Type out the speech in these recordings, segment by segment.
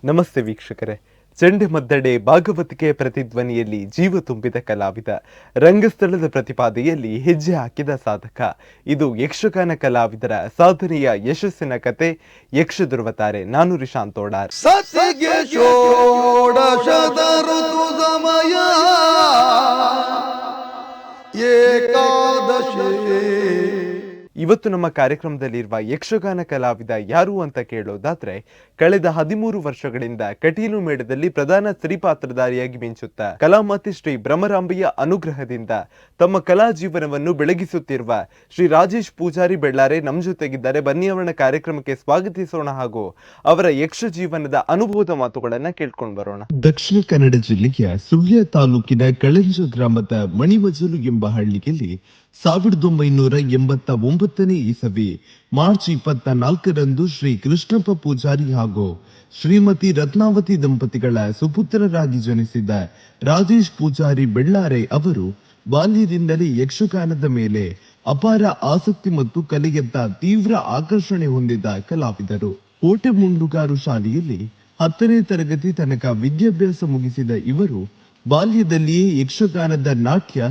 ನಮಸ್ತೆ ವೀಕ್ಷಕರೇ. ಚಂಡಮದ್ದಡೆ ಭಾಗವತಿಕೆ ಪ್ರತಿಧ್ವನಿಯಲ್ಲಿ ಜೀವ ತುಂಬಿದ ಕಲಾವಿದ, ರಂಗಸ್ಥಳದ ಪ್ರತಿಪಾದೆಯಲ್ಲಿ ಹೆಜ್ಜೆ ಹಾಕಿದ ಸಾಧಕ. ಇದು ಯಕ್ಷಗಾನ ಕಲಾವಿದರ ಸಾಧನೆಯ ಯಶಸ್ಸಿನ ಕತೆ. ಯಕ್ಷ ಧ್ರುವತಾರೆ. ನಾನು ರಿಶಾಂತ್ ಓಡಾರ್. ಸತಿಗೆ ಷೋಡಶದ ಋತು ಸಮಯ ಏಕಾದಶಿ. ಇವತ್ತು ನಮ್ಮ ಕಾರ್ಯಕ್ರಮದಲ್ಲಿರುವ ಯಕ್ಷಗಾನ ಕಲಾವಿದ ಯಾರು ಅಂತ ಕೇಳೋದಾದ್ರೆ, ಕಳೆದ 13 ವರ್ಷಗಳಿಂದ ಕಟೀಲು ಮೇಳದಲ್ಲಿ ಪ್ರಧಾನ ಸ್ತ್ರೀ ಪಾತ್ರಧಾರಿಯಾಗಿ ಮಿಂಚುತ್ತಾ ಕಲಾಮಾತೆ ಶ್ರೀ ಭ್ರಮರಾಂಬೆಯ ಅನುಗ್ರಹದಿಂದ ತಮ್ಮ ಕಲಾ ಜೀವನವನ್ನು ಬೆಳಗಿಸುತ್ತಿರುವ ಶ್ರೀ ರಾಜೇಶ್ ಪೂಜಾರಿ ಬೆಳ್ಳಾರೆ ನಮ್ಮ ಜೊತೆಗಿದ್ದಾರೆ. ಬನ್ನಿ ಅವರ ಕಾರ್ಯಕ್ರಮಕ್ಕೆ ಸ್ವಾಗತಿಸೋಣ ಹಾಗೂ ಅವರ ಯಕ್ಷ ಜೀವನದ ಅನುಭವದ ಮಾತುಗಳನ್ನ ಕೇಳ್ಕೊಂಡು ಬರೋಣ. ದಕ್ಷಿಣ ಕನ್ನಡ ಜಿಲ್ಲೆಯ ಸುಳ್ಯ ತಾಲೂಕಿನ ಕಳಂಜ ಗ್ರಾಮದ ಮಣಿಮಜಲು ಎಂಬ ಹಳ್ಳಿಯಲ್ಲಿ 1989ನೇ ಇಸವಿ ಮಾರ್ಚ್ 24ರಂದು ಶ್ರೀ ಕೃಷ್ಣಪ್ಪ ಪೂಜಾರಿ ಹಾಗೂ ಶ್ರೀಮತಿ ರತ್ನಾವತಿ ದಂಪತಿಗಳ ಸುಪುತ್ರರಾಗಿ ಜನಿಸಿದ ರಾಜೇಶ್ ಪೂಜಾರಿ ಬೆಳ್ಳಾರೆ ಅವರು ಬಾಲ್ಯದಿಂದಲೇ ಯಕ್ಷಗಾನದ ಮೇಲೆ ಅಪಾರ ಆಸಕ್ತಿ ಮತ್ತು ಕಲೆಯತ್ತ ತೀವ್ರ ಆಕರ್ಷಣೆ ಹೊಂದಿದ ಕಲಾವಿದರು. ಕೋಟೆ ಮುಂಡುಗಾರು ಶಾಲೆಯಲ್ಲಿ 10ನೇ ತರಗತಿ ತನಕ ವಿದ್ಯಾಭ್ಯಾಸ ಮುಗಿಸಿದ ಇವರು ಬಾಲ್ಯದಲ್ಲಿಯೇ ಯಕ್ಷಗಾನದ ನಾಟ್ಯ,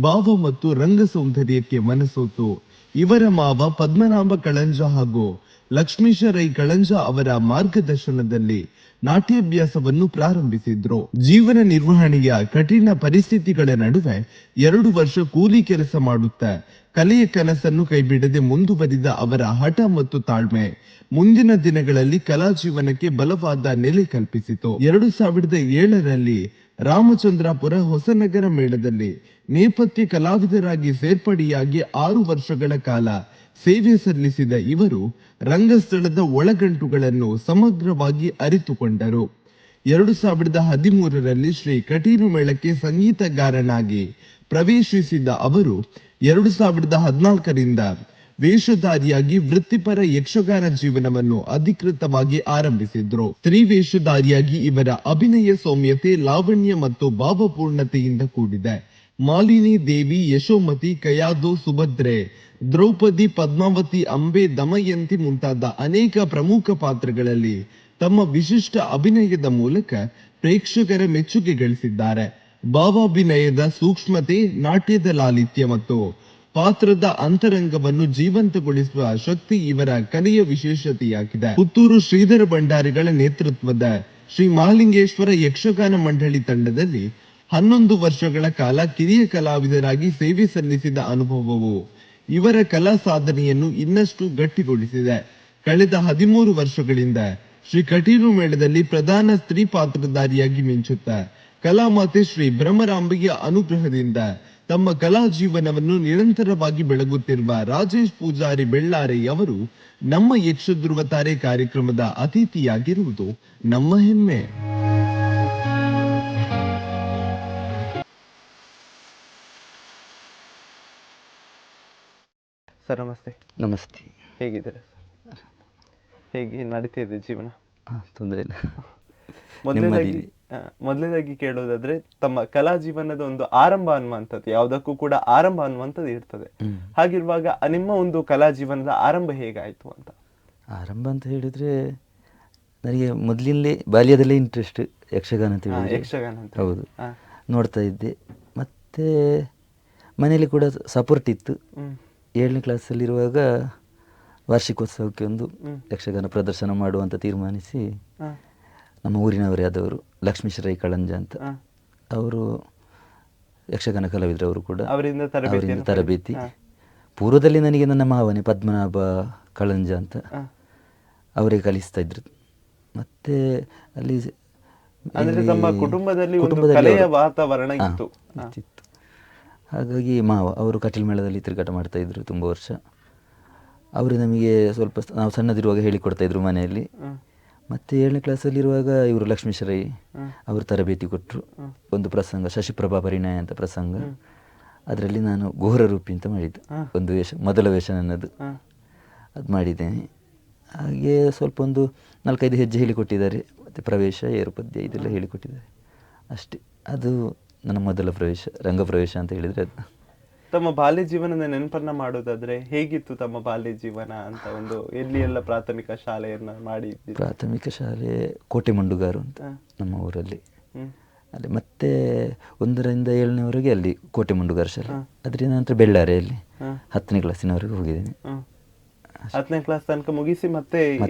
ಭಾವ ಮತ್ತು ರಂಗ ಸೌಂದರ್ಯಕ್ಕೆ ಮನಸೋತು ಇವರ ಮಾವ ಪದ್ಮನಾಭ ಕಳಂಜ ಹಾಗೂ ಲಕ್ಷ್ಮೀಶ ರೈ ಕಳಂಜ ಅವರ ಮಾರ್ಗದರ್ಶನದಲ್ಲಿ ನಾಟ್ಯಾಭ್ಯಾಸವನ್ನು ಪ್ರಾರಂಭಿಸಿದ್ರು. ಜೀವನ ನಿರ್ವಹಣೆಯ ಕಠಿಣ ಪರಿಸ್ಥಿತಿಗಳ ನಡುವೆ 2 ವರ್ಷ ಕೂಲಿ ಕೆಲಸ ಮಾಡುತ್ತಾ ಕಲೆಯ ಕನಸನ್ನು ಕೈಬಿಡದೆ ಮುಂದುವರಿದ ಅವರ ಹಠ ಮತ್ತು ತಾಳ್ಮೆ ಮುಂದಿನ ದಿನಗಳಲ್ಲಿ ಕಲಾ ಜೀವನಕ್ಕೆ ಬಲವಾದ ನೆಲೆ ಕಲ್ಪಿಸಿತು. 2007ರಲ್ಲಿ ರಾಮಚಂದ್ರಾಪುರ ಹೊಸನಗರ ಮೇಳದಲ್ಲಿ ನೇಪಥ್ಯ ಕಲಾವಿದರಾಗಿ ಸೇರ್ಪಡೆಯಾಗಿ 6 ವರ್ಷಗಳ ಕಾಲ ಸೇವೆ ಸಲ್ಲಿಸಿದ ಇವರು ರಂಗಸ್ಥಳದ ಒಳಗಂಟುಗಳನ್ನು ಸಮಗ್ರವಾಗಿ ಅರಿತುಕೊಂಡರು. 2013ರಲ್ಲಿ ಶ್ರೀ ಕಟೀಲು ಮೇಳಕ್ಕೆ ಸಂಗೀತಗಾರನಾಗಿ ಪ್ರವೇಶಿಸಿದ ಅವರು 2014ರಿಂದ ವೇಷಧಾರಿಯಾಗಿ ವೃತ್ತಿಪರ ಯಕ್ಷಗಾನ ಜೀವನವನ್ನು ಅಧಿಕೃತವಾಗಿ ಆರಂಭಿಸಿದ್ರು. ಸ್ತ್ರೀ ವೇಷಧಾರಿಯಾಗಿ ಇವರ ಅಭಿನಯ ಸೌಮ್ಯತೆ, ಲಾವಣ್ಯ ಮತ್ತು ಭಾವಪೂರ್ಣತೆಯಿಂದ ಕೂಡಿದೆ. ಮಾಲಿನಿ ದೇವಿ, ಯಶೋಮತಿ, ಕಯಾದು, ಸುಭದ್ರೆ, ದ್ರೌಪದಿ, ಪದ್ಮಾವತಿ, ಅಂಬೆ, ದಮಯಂತಿ ಮುಂತಾದ ಅನೇಕ ಪ್ರಮುಖ ಪಾತ್ರಗಳಲ್ಲಿ ತಮ್ಮ ವಿಶಿಷ್ಟ ಅಭಿನಯದ ಮೂಲಕ ಪ್ರೇಕ್ಷಕರ ಮೆಚ್ಚುಗೆ ಗಳಿಸಿದ್ದಾರೆ. ಭಾವಾಭಿನಯದ ಸೂಕ್ಷ್ಮತೆ, ನಾಟ್ಯದ ಲಾಲಿತ್ಯ ಮತ್ತು ಪಾತ್ರದ ಅಂತರಂಗವನ್ನು ಜೀವಂತಗೊಳಿಸುವ ಶಕ್ತಿ ಇವರ ಕಲೆಯ ವಿಶೇಷತೆಯಾಗಿದೆ. ಪುತ್ತೂರು ಶ್ರೀಧರ ಭಂಡಾರಿಗಳ ನೇತೃತ್ವದ ಶ್ರೀ ಮಹಾಲಿಂಗೇಶ್ವರ ಯಕ್ಷಗಾನ ಮಂಡಳಿ ತಂಡದಲ್ಲಿ 11 ವರ್ಷಗಳ ಕಾಲ ಕಿರಿಯ ಕಲಾವಿದರಾಗಿ ಸೇವೆ ಸಲ್ಲಿಸಿದ ಅನುಭವವು ಇವರ ಕಲಾ ಸಾಧನೆಯನ್ನು ಇನ್ನಷ್ಟು ಗಟ್ಟಿಗೊಳಿಸಿದೆ. ಕಳೆದ 13 ವರ್ಷಗಳಿಂದ ಶ್ರೀ ಕಟೀಲು ಮೇಳದಲ್ಲಿ ಪ್ರಧಾನ ಸ್ತ್ರೀ ಪಾತ್ರಧಾರಿಯಾಗಿ ಮಿಂಚುತ್ತಾ ಕಲಾಮಾತೆ ಶ್ರೀ ಭ್ರಮರಾಂಬೆಯ ಅನುಗ್ರಹದಿಂದ ತಮ್ಮ ಕಲಾ ಜೀವನವನ್ನು ನಿರಂತರವಾಗಿ ಬೆಳಗುತ್ತಿರುವ ರಾಜೇಶ್ ಪೂಜಾರಿ ಬೆಳ್ಳಾರೆ ಅವರು ನಮ್ಮ ಯಕ್ಷ ಧ್ರುವತಾರೆ ಕಾರ್ಯಕ್ರಮದ ಅತಿಥಿಯಾಗಿರುವುದು ನಮ್ಮ ಹೆಮ್ಮೆ. ಸರ್ ನಮಸ್ತೆ. ನಮಸ್ತೆ. ಹೇಗಿದ್ದೀರಾ? ಹೇಗೆ ನಡೀತಿದೆ ಜೀವನ? ತೊಂದರೆ ಇಲ್ಲ. ಮೊದಲನೇದಾಗಿ ಕೇಳೋದಾದ್ರೆ, ತಮ್ಮ ಕಲಾ ಜೀವನದ ಒಂದು ಆರಂಭ ಅನ್ನುವಂಥದ್ದು ಯಾವುದಕ್ಕೂ ಕೂಡ ಆರಂಭ ಅನ್ನುವಂಥದ್ದು ಇರ್ತದೆ. ಹಾಗಿರುವಾಗ ನಿಮ್ಮ ಒಂದು ಕಲಾ ಜೀವನದ ಆರಂಭ ಹೇಗಾಯ್ತು ಅಂತ? ಆರಂಭ ಅಂತ ಹೇಳಿದ್ರೆ ನನಗೆ ಮೊದಲಿನಲ್ಲೇ ಬಾಲ್ಯದಲ್ಲೇ ಇಂಟ್ರೆಸ್ಟ್ ಯಕ್ಷಗಾನ ಅಂತ ಹೇಳಿದ್ರೆ. ಯಕ್ಷಗಾನ ಅಂತ? ಹೌದು, ನೋಡ್ತಾ ಇದ್ದೆ. ಮತ್ತೆ ಮನೆಯಲ್ಲಿ ಕೂಡ ಸಪೋರ್ಟ್ ಇತ್ತು. 7ನೇ ಕ್ಲಾಸಲ್ಲಿರುವಾಗ ವಾರ್ಷಿಕೋತ್ಸವಕ್ಕೆ ಒಂದು ಯಕ್ಷಗಾನ ಪ್ರದರ್ಶನ ಮಾಡುವಂತ ತೀರ್ಮಾನಿಸಿ ನಮ್ಮ ಊರಿನವರೇ ಆದವರು ಲಕ್ಷ್ಮೀಶ ರೈ ಕಳಂಜ ಅಂತ ಅವರು ಯಕ್ಷಗಾನ ಕಲಾವಿದರು. ಅವರು ಕೂಡ ಅವರಿಂದ ತರಬೇತಿ. ಪೂರ್ವದಲ್ಲಿ ನನಗೆ ನನ್ನ ಮಾವನೇ ಪದ್ಮನಾಭ ಕಳಂಜ ಅಂತ ಅವರೇ ಕಲಿಸ್ತಾ ಇದ್ರು. ಮತ್ತೆ ಅಲ್ಲಿ ಕುಟುಂಬದಲ್ಲಿ ವಾತಾವರಣ ಇತ್ತು. ಹಾಗಾಗಿ ಮಾವ ಅವರು ಕಟೀಲು ಮೇಳದಲ್ಲಿ ತಿರುಗಾಟ ಮಾಡ್ತಾ ಇದ್ರು ತುಂಬ ವರ್ಷ. ಅವರು ನಮಗೆ ಸ್ವಲ್ಪ ನಾವು ಸಣ್ಣದಿರುವಾಗ ಹೇಳಿಕೊಡ್ತಾ ಇದ್ರು ಮನೆಯಲ್ಲಿ. ಮತ್ತೆ 7ನೇ ಕ್ಲಾಸಲ್ಲಿರುವಾಗ ಇವರು ಲಕ್ಷ್ಮೀಶ ರೈ ಅವರು ತರಬೇತಿ ಕೊಟ್ಟರು. ಒಂದು ಪ್ರಸಂಗ ಶಶಿಪ್ರಭಾ ಪರಿಣಯ ಅಂತ ಪ್ರಸಂಗ, ಅದರಲ್ಲಿ ನಾನು ಘೋರ ರೂಪಿ ಅಂತ ಮಾಡಿದ್ದೆ. ಒಂದು ವೇಷ, ಮೊದಲ ವೇಷ ನನ್ನದು. ಅದು ಮಾಡಿದ್ದೇನೆ. ಹಾಗೆ ಸ್ವಲ್ಪ ಒಂದು 4-5 ಹೆಜ್ಜೆ ಹೇಳಿಕೊಟ್ಟಿದ್ದಾರೆ. ಮತ್ತು ಪ್ರವೇಶ, ಏರುಪದ್ಯ ಇದೆಲ್ಲ ಹೇಳಿಕೊಟ್ಟಿದ್ದಾರೆ ಅಷ್ಟೇ. ಅದು ನನ್ನ ಮೊದಲ ಪ್ರವೇಶ, ರಂಗ ಪ್ರವೇಶ ಅಂತ ಹೇಳಿದರೆ ಅದು. ತಮ್ಮ ಬಾಲ್ಯ ಜೀವನದ ನೆನಪನ್ನ ಮಾಡೋದಾದ್ರೆ ಹೇಗಿತ್ತು ತಮ್ಮ ಬಾಲ್ಯ ಜೀವನ ಅಂತ, ಒಂದು ಎಲ್ಲಿ ಎಲ್ಲ ಪ್ರಾಥಮಿಕ ಶಾಲೆಯನ್ನ ಮಾಡಿದ್ದೀರಿ? ಪ್ರಾಥಮಿಕ ಶಾಲೆ ಕೋಟೆ ಮಂಡುಗಾರು ಅಂತ ನಮ್ಮ ಊರಲ್ಲಿ. ಅಲ್ಲಿ ಮತ್ತೆ 1ರಿಂದ 7ನೇವರೆಗೆ ಅಲ್ಲಿ ಕೋಟೆ ಮುಂಡುಗಾರ ಶಾಲೆ. ಅದ್ರ ನಂತರ ಬೆಳ್ಳಾರೆಯಲ್ಲಿ 10ನೇ ಕ್ಲಾಸಿನವರೆಗೆ ಹೋಗಿದ್ದೀನಿ. 10ನೇ ಕ್ಲಾಸ್ ತನಕ ಮುಗಿಸಿ ಮತ್ತೆ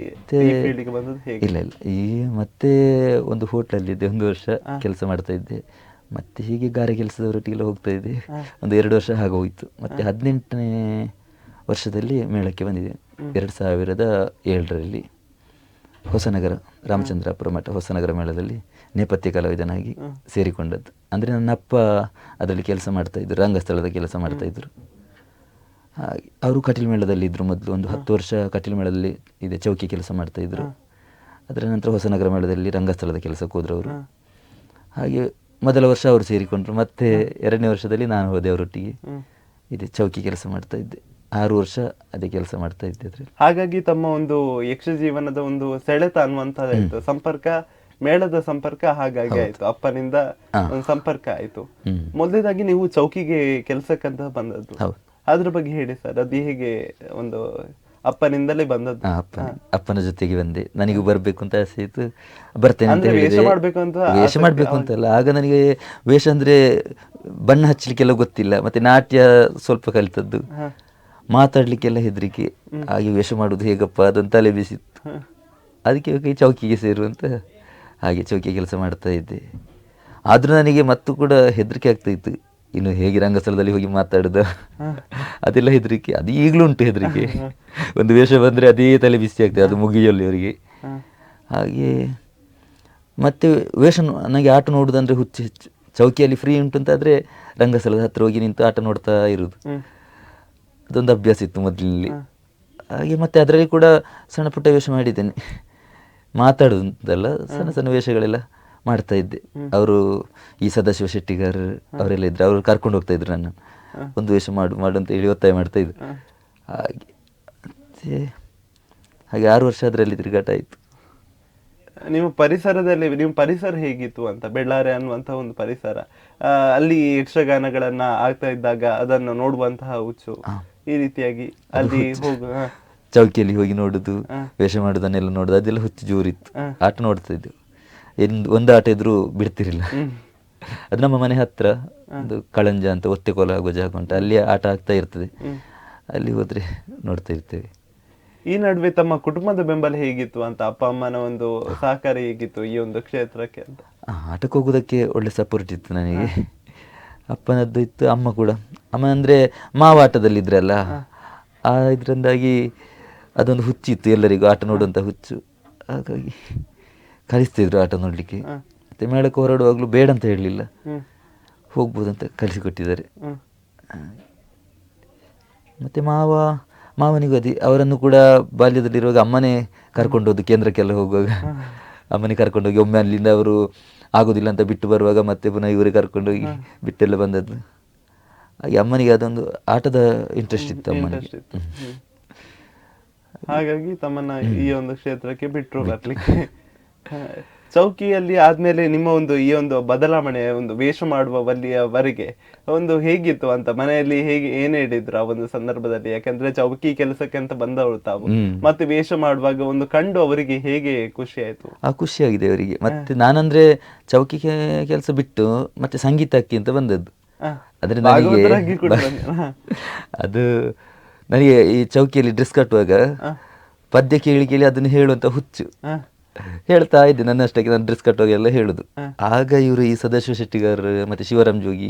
ಫೀಲ್ಡಿಗೆ ಬಂದದ್ದು ಹೇಗೆ? ಇಲ್ಲ ಈ ಮತ್ತೆ ಒಂದು ಹೋಟ್ಲಲ್ಲಿದ್ದೆ, 1 ವರ್ಷ ಕೆಲಸ ಮಾಡ್ತಾ ಇದ್ದೆ. ಮತ್ತೆ ಹೀಗೆ ಗಾರೆ ಕೆಲಸದವರೊಟ್ಟಿಗೆಲ್ಲ ಹೋಗ್ತಾ ಇದ್ದೆ. ಒಂದು 2 ವರ್ಷ ಆಗೋಯ್ತು. ಮತ್ತೆ 18ನೇ ವರ್ಷದಲ್ಲಿ ಮೇಳಕ್ಕೆ ಬಂದಿದೆ. 2007ರಲ್ಲಿ ಹೊಸನಗರ ರಾಮಚಂದ್ರಾಪುರ ಮಠ ಹೊಸನಗರ ಮೇಳದಲ್ಲಿ ನೇಪಥ್ಯ ಕಲಾವಿದನಾಗಿ ಸೇರಿಕೊಂಡದ್ದು. ಅಂದರೆ ನನ್ನ ಅಪ್ಪ ಅದರಲ್ಲಿ ಕೆಲಸ ಮಾಡ್ತಾಯಿದ್ರು, ರಂಗಸ್ಥಳದ ಕೆಲಸ ಮಾಡ್ತಾಯಿದ್ರು. ಹಾಗೆ ಅವರು ಕಟೀಲು ಮೇಳದಲ್ಲಿ ಇದ್ದರು ಮೊದಲು. ಒಂದು 10 ವರ್ಷ ಕಟೀಲು ಮೇಳದಲ್ಲಿ ಇದೆ ಚೌಕಿ ಕೆಲಸ ಮಾಡ್ತಾಯಿದ್ರು. ಅದರ ನಂತರ ಹೊಸನಗರ ಮೇಳದಲ್ಲಿ ರಂಗಸ್ಥಳದ ಕೆಲಸಕ್ಕೆ ಹೋದ್ರು ಅವರು. ಹಾಗೆ ಮೊದಲ ವರ್ಷ ಅವರು ಸೇರಿಕೊಂಡ್ರು. ಮತ್ತೆ 2ನೇ ವರ್ಷದಲ್ಲಿ ನಾನು ಹೋದೆ ಅವರೊಟ್ಟಿಗೆ. ಇದೆ ಚೌಕಿ ಕೆಲಸ ಮಾಡ್ತಾ ಇದ್ದೆ. 6 ವರ್ಷ ಅದೇ ಕೆಲಸ ಮಾಡ್ತಾ ಇದ್ದೆ ಅದ್ರಲ್ಲಿ. ಹಾಗಾಗಿ ತಮ್ಮ ಒಂದು ಯಕ್ಷ ಜೀವನದ ಒಂದು ಸೆಳೆತ ಅನ್ನುವಂಥದ್ದಾಯ್ತು, ಸಂಪರ್ಕ, ಮೇಳದ ಸಂಪರ್ಕ ಹಾಗಾಗಿ ಆಯ್ತು, ಅಪ್ಪನಿಂದ ಒಂದು ಸಂಪರ್ಕ ಆಯ್ತು. ಮೊದಲನೇದಾಗಿ ನೀವು ಚೌಕಿಗೆ ಕೆಲಸಕ್ಕಂತ ಬಂದದ್ದು, ಅದ್ರ ಬಗ್ಗೆ ಹೇಳಿ ಸರ್. ಅದು ಹೇಗೆ ಒಂದು ಅಪ್ಪನಿಂದಲೇ ಬಂದದ್ದು? ಅಪ್ಪನ ಜೊತೆಗೆ ಬಂದೆ. ನನಗೂ ಬರ್ಬೇಕು ಅಂತ ಆಸೆ ಇತ್ತು, ಬರ್ತೇನೆ ಅಂತ ಹೇಳಿದೆ. ವೇಷ ಮಾಡ್ಬೇಕು ಅಂತಲ್ಲ, ಆಗ ನನಗೆ ವೇಷ ಅಂದ್ರೆ ಬಣ್ಣ ಹಚ್ಚಲಿಕ್ಕೆಲ್ಲ ಗೊತ್ತಿಲ್ಲ, ಮತ್ತೆ ನಾಟ್ಯ ಸ್ವಲ್ಪ ಕಲಿತದ್ದು, ಮಾತಾಡ್ಲಿಕ್ಕೆಲ್ಲ ಹೆದರಿಕೆ. ಹಾಗೆ ವೇಷ ಮಾಡುದು ಹೇಗಪ್ಪ ಅದಂತ ತಲೆ ಬಿಸಿತ್ತು. ಅದಕ್ಕೆ ಚೌಕಿಗೆ ಸೇರುವಂತ ಹಾಗೆ ಚೌಕಿ ಕೆಲಸ ಮಾಡ್ತಾ ಇದ್ದೆ. ಆದ್ರೂ ನನಗೆ ಮತ್ತು ಕೂಡ ಹೆದರಿಕೆ ಆಗ್ತಾ ಇತ್ತು. ಇನ್ನು ಹೇಗೆ ರಂಗಸ್ಥಳದಲ್ಲಿ ಹೋಗಿ ಮಾತಾಡುದ ಅದೆಲ್ಲ ಹೆದರಿಕೆ. ಅದು ಈಗಲೂ ಉಂಟು ಹೆದರಿಕೆ. ಒಂದು ವೇಷ ಬಂದರೆ ಅದೇ ತಲೆ ಬಿಸಿ ಆಗ್ತದೆ, ಅದು ಮುಗಿಯಲ್ಲಿ ಅವರಿಗೆ. ಹಾಗೆ ಮತ್ತೆ ವೇಷ ನನಗೆ ಆಟ ನೋಡುದಂದ್ರೆ ಹುಚ್ಚು ಹೆಚ್ಚು. ಚೌಕಿಯಲ್ಲಿ ಫ್ರೀ ಉಂಟು ಅಂತಾದರೆ ರಂಗಸ್ಥಳದ ಹತ್ರ ಹೋಗಿ ನಿಂತು ಆಟ ನೋಡ್ತಾ ಇರುವುದು, ಅದೊಂದು ಅಭ್ಯಾಸ ಇತ್ತು ಮೊದಲಿನಲ್ಲಿ. ಹಾಗೆ ಮತ್ತೆ ಅದರಲ್ಲಿ ಕೂಡ ಸಣ್ಣ ಪುಟ್ಟ ವೇಷ ಮಾಡಿದ್ದೇನೆ. ಮಾತಾಡೋದಂತಲ್ಲ, ಸಣ್ಣ ಸಣ್ಣ ವೇಷಗಳೆಲ್ಲ ಮಾಡ್ತಾ ಇದ್ದೆ. ಅವರು ಈ ಸದಾಶಿವ ಶೆಟ್ಟಿಗಾರ್ ಅವರೆಲ್ಲ ಇದ್ರು, ಅವರು ಕರ್ಕೊಂಡು ಹೋಗ್ತಾ ಇದ್ರು ನನ್ನ. ಒಂದು ವೇಷ ಮಾಡು ಮಾಡು ಅಂತ ಹೇಳಿ ಒತ್ತಾಯ ಮಾಡ್ತಾ ಇದ್ರು. ಹಾಗೆ ಹಾಗೆ 6 ವರ್ಷ ಅದರಲ್ಲಿ ತಿರುಗಾಟ ಆಯಿತು. ನಿಮ್ಮ ಪರಿಸರದಲ್ಲಿ ನಿಮ್ಮ ಪರಿಸರ ಹೇಗಿತ್ತು ಅಂತ, ಬೆಳ್ಳಾರೆ ಅನ್ನುವಂಥ ಒಂದು ಪರಿಸರ, ಅಲ್ಲಿ ಯಕ್ಷಗಾನಗಳನ್ನ ಆಗ್ತಾ ಇದ್ದಾಗ ಅದನ್ನು ನೋಡುವಂತಹ ಹುಚ್ಚು, ಈ ರೀತಿಯಾಗಿ ಅಲ್ಲಿ ಚೌಕಿಯಲ್ಲಿ ಹೋಗಿ ನೋಡುದು, ವೇಷ ಮಾಡುದನ್ನೆಲ್ಲ ನೋಡುದು, ಅದೆಲ್ಲ ಹುಚ್ಚು ಜೋರಿತ್ತು. ಆಟ ನೋಡ್ತಾ ಇದ್ದೆವು. ಒಂದು ಆಟ ಇದ್ರೂ ಬಿಡ್ತಿರ್ಲಿಲ್ಲ. ಅದು ನಮ್ಮ ಮನೆ ಹತ್ರ ಒಂದು ಕಳಂಜ ಅಂತ, ಒತ್ತೆಕೋಲ ಆಗೋ ಜಾಗ ಉಂಟು, ಅಲ್ಲಿ ಆಟ ಆಗ್ತಾ ಇರ್ತದೆ. ಅಲ್ಲಿ ಹೋದ್ರೆ ನೋಡ್ತಾ ಇರ್ತೇವೆ. ಈ ನಡುವೆ ತಮ್ಮ ಕುಟುಂಬದ ಬೆಂಬಲ ಹೇಗಿತ್ತು ಅಂತ, ಅಪ್ಪ ಅಮ್ಮನ ಒಂದು ಸಹಕಾರ ಹೇಗಿತ್ತು ಈ ಒಂದು ಕ್ಷೇತ್ರಕ್ಕೆ ಅಂತ? ಆಟಕ್ಕೆ ಹೋಗೋದಕ್ಕೆ ಒಳ್ಳೆ ಸಪೋರ್ಟ್ ಇತ್ತು ನನಗೆ. ಅಪ್ಪನದ್ದು ಇತ್ತು, ಅಮ್ಮ ಕೂಡ. ಅಮ್ಮ ಅಂದರೆ ಮಾವಾಟದಲ್ಲಿದ್ರಲ್ಲ, ಇದರಿಂದಾಗಿ ಅದೊಂದು ಹುಚ್ಚಿತ್ತು ಎಲ್ಲರಿಗೂ, ಆಟ ನೋಡುವಂಥ ಹುಚ್ಚು. ಹಾಗಾಗಿ ಕಲಿಸ್ತಿದ್ರು ಆಟ ನೋಡಲಿಕ್ಕೆ. ಮತ್ತು ಮೇಳಕ್ಕೆ ಹೊರಡುವಾಗಲೂ ಬೇಡ ಅಂತ ಹೇಳಲಿಲ್ಲ, ಹೋಗ್ಬೋದಂತ ಕಲಿಸಿಕೊಟ್ಟಿದ್ದಾರೆ. ಮತ್ತು ಮಾವನಿಗೂ ಅದೇ, ಅವರನ್ನು ಕೂಡ ಬಾಲ್ಯದಲ್ಲಿರುವಾಗ ಅಮ್ಮನೇ ಕರ್ಕೊಂಡೋದು, ಕೇಂದ್ರಕ್ಕೆಲ್ಲ ಹೋಗುವಾಗ ಅಮ್ಮನೇ ಕರ್ಕೊಂಡೋಗಿ, ಒಮ್ಮೆ ಅಲ್ಲಿಂದ ಅವರು ಆಗೋದಿಲ್ಲ ಅಂತ ಬಿಟ್ಟು ಬರುವಾಗ ಮತ್ತೆ ಪುನಃ ಇವರೇ ಕರ್ಕೊಂಡೋಗಿ ಬಿಟ್ಟೆಲ್ಲ ಬಂದದ್ದು. ಹಾಗೆ ಅಮ್ಮನಿಗೆ ಅದೊಂದು ಆಟದ ಇಂಟ್ರೆಸ್ಟ್ ಇತ್ತು ಅಮ್ಮನಿಗೆ. ಹಾಗಾಗಿ ತಮ್ಮನ್ನ ಈ ಒಂದು ಕ್ಷೇತ್ರಕ್ಕೆ ಬಿಟ್ಟರು ಬರ್ಲಿಕ್ಕೆ. ಚೌಕಿಯಲ್ಲಿ ಆದ್ಮೇಲೆ ನಿಮ್ಮ ಒಂದು ಈ ಒಂದು ಬದಲಾವಣೆ, ಒಂದು ವೇಷ ಮಾಡುವವರೆಗೆ ಒಂದು ಹೇಗಿತ್ತು ಅಂತ, ಮನೆಯಲ್ಲಿ ಹೇಗೆ ಏನ್ ಹೇಳಿದ್ರು ಆ ಒಂದು ಸಂದರ್ಭದಲ್ಲಿ? ಯಾಕಂದ್ರೆ ಚೌಕಿ ಕೆಲಸಕ್ಕೆ ಅಂತ ಬಂದವರು ತಾವು, ಮತ್ತೆ ವೇಷ ಮಾಡುವಾಗ ಒಂದು ಕಂಡು ಅವರಿಗೆ ಹೇಗೆ ಖುಷಿ ಆಯ್ತು? ಖುಷಿಯಾಗಿದೆ ಅವರಿಗೆ. ಮತ್ತೆ ನಾನಂದ್ರೆ ಚೌಕಿ ಕೆಲಸ ಬಿಟ್ಟು ಮತ್ತೆ ಸಂಗೀತಕ್ಕೆ ಅಂತ ಬಂದದ್ದು. ಆದ್ರೆ ಅದು ನನಗೆ ಈ ಚೌಕಿಯಲ್ಲಿ ಡ್ರೆಸ್ ಕಟ್ಟುವಾಗ ಪದ್ಯ ಕೇಳಿ ಅದನ್ನು ಹೇಳುವಂತ ಹುಚ್ಚು. ಹೇಳ್ತಾ ಇದ್ದೆ ನನ್ನಷ್ಟಕ್ಕೆ, ನಾನು ಡ್ರೆಸ್ ಕಟ್ಟುವಾಗೆಲ್ಲ ಹೇಳುದು. ಆಗ ಇವರು ಈ ಸದಾಶಿವ ಶೆಟ್ಟಿಗಾರ್ ಮತ್ತೆ ಶಿವರಾಮ್ ಜೋಗಿ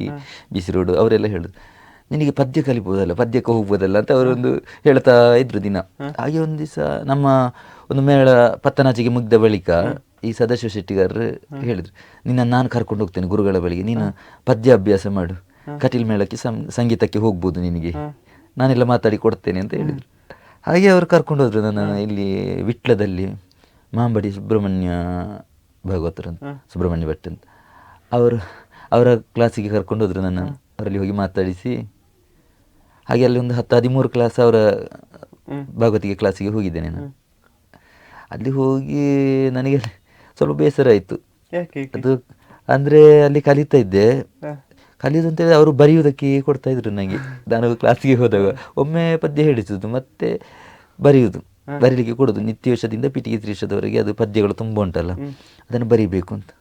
ಬಿಸಿರೋಡು ಅವರೆಲ್ಲ ಹೇಳುದು, ನಿನಗೆ ಪದ್ಯ ಕಲಿಬೋದಲ್ಲ, ಪದ್ಯಕ್ಕೆ ಹೋಗ್ಬೋದಲ್ಲ ಅಂತ ಅವರೊಂದು ಹೇಳ್ತಾ ಇದ್ರು ದಿನ. ಹಾಗೆ ಒಂದು ದಿವಸ ನಮ್ಮ ಒಂದು ಮೇಳ ಪತ್ತನಾಚಿಗೆ ಮುಗ್ದ ಬಳಿಕ ಈ ಸದಾಶಿವ ಶೆಟ್ಟಿಗಾರ್ ಹೇಳಿದ್ರು, ನಾನು ಕರ್ಕೊಂಡು ಹೋಗ್ತೇನೆ ಗುರುಗಳ ಬಳಿಗೆ, ನೀನು ಪದ್ಯ ಅಭ್ಯಾಸ ಮಾಡು, ಕಟೀಲ್ ಮೇಳಕ್ಕೆ ಸಂಗೀತಕ್ಕೆ ಹೋಗ್ಬೋದು ನಿನಗೆ, ನಾನೆಲ್ಲ ಮಾತಾಡಿ ಕೊಡ್ತೇನೆ ಅಂತ ಹೇಳಿದ್ರು. ಹಾಗೆ ಅವರು ಕರ್ಕೊಂಡು ಹೋದ್ರು ನನ್ನ ಇಲ್ಲಿ ವಿಟ್ಲದಲ್ಲಿ ಮಾಂಬಡಿ ಸುಬ್ರಹ್ಮಣ್ಯ ಭಾಗವತರು ಅಂತ, ಸುಬ್ರಹ್ಮಣ್ಯ ಭಟ್ ಅಂತ, ಅವರ ಕ್ಲಾಸಿಗೆ ಕರ್ಕೊಂಡು ಹೋದ್ರು ನನ್ನ. ಅವರಲ್ಲಿ ಹೋಗಿ ಮಾತಾಡಿಸಿ ಹಾಗೆ ಅಲ್ಲಿ ಒಂದು 10-13 ಕ್ಲಾಸ್ ಅವರ ಭಾಗವತಿಗೆ ಕ್ಲಾಸಿಗೆ ಹೋಗಿದ್ದೇನೆ ನಾನು. ಅಲ್ಲಿ ಹೋಗಿ ನನಗೆ ಸ್ವಲ್ಪ ಬೇಸರ ಆಯಿತು. ಅದು ಅಂದರೆ ಅಲ್ಲಿ ಕಲಿತಾ ಇದ್ದೆ, ಕಲಿಯೋದು ಅಂತೇಳಿ ಅವರು ಬರೆಯುವುದಕ್ಕೆ ಕೊಡ್ತಾ ಇದ್ರು ನನಗೆ. ನಾನು ಕ್ಲಾಸಿಗೆ ಹೋದಾಗ ಒಮ್ಮೆ ಪದ್ಯ ಹೇಳಿಸುದು ಮತ್ತೆ ಬರೆಯುವುದು, ಬರೀಲಿಕ್ಕೆ ಕೊಡೋದು. ನಿತ್ಯವಶದಿಂದ ಪಿಟಿಗೆ ತ್ರಿವಶದವರೆಗೆ ಅದು ಪದ್ಯಗಳು ತುಂಬ ಉಂಟಲ್ಲ, ಅದನ್ನು ಬರೀಬೇಕು ಅಂತ.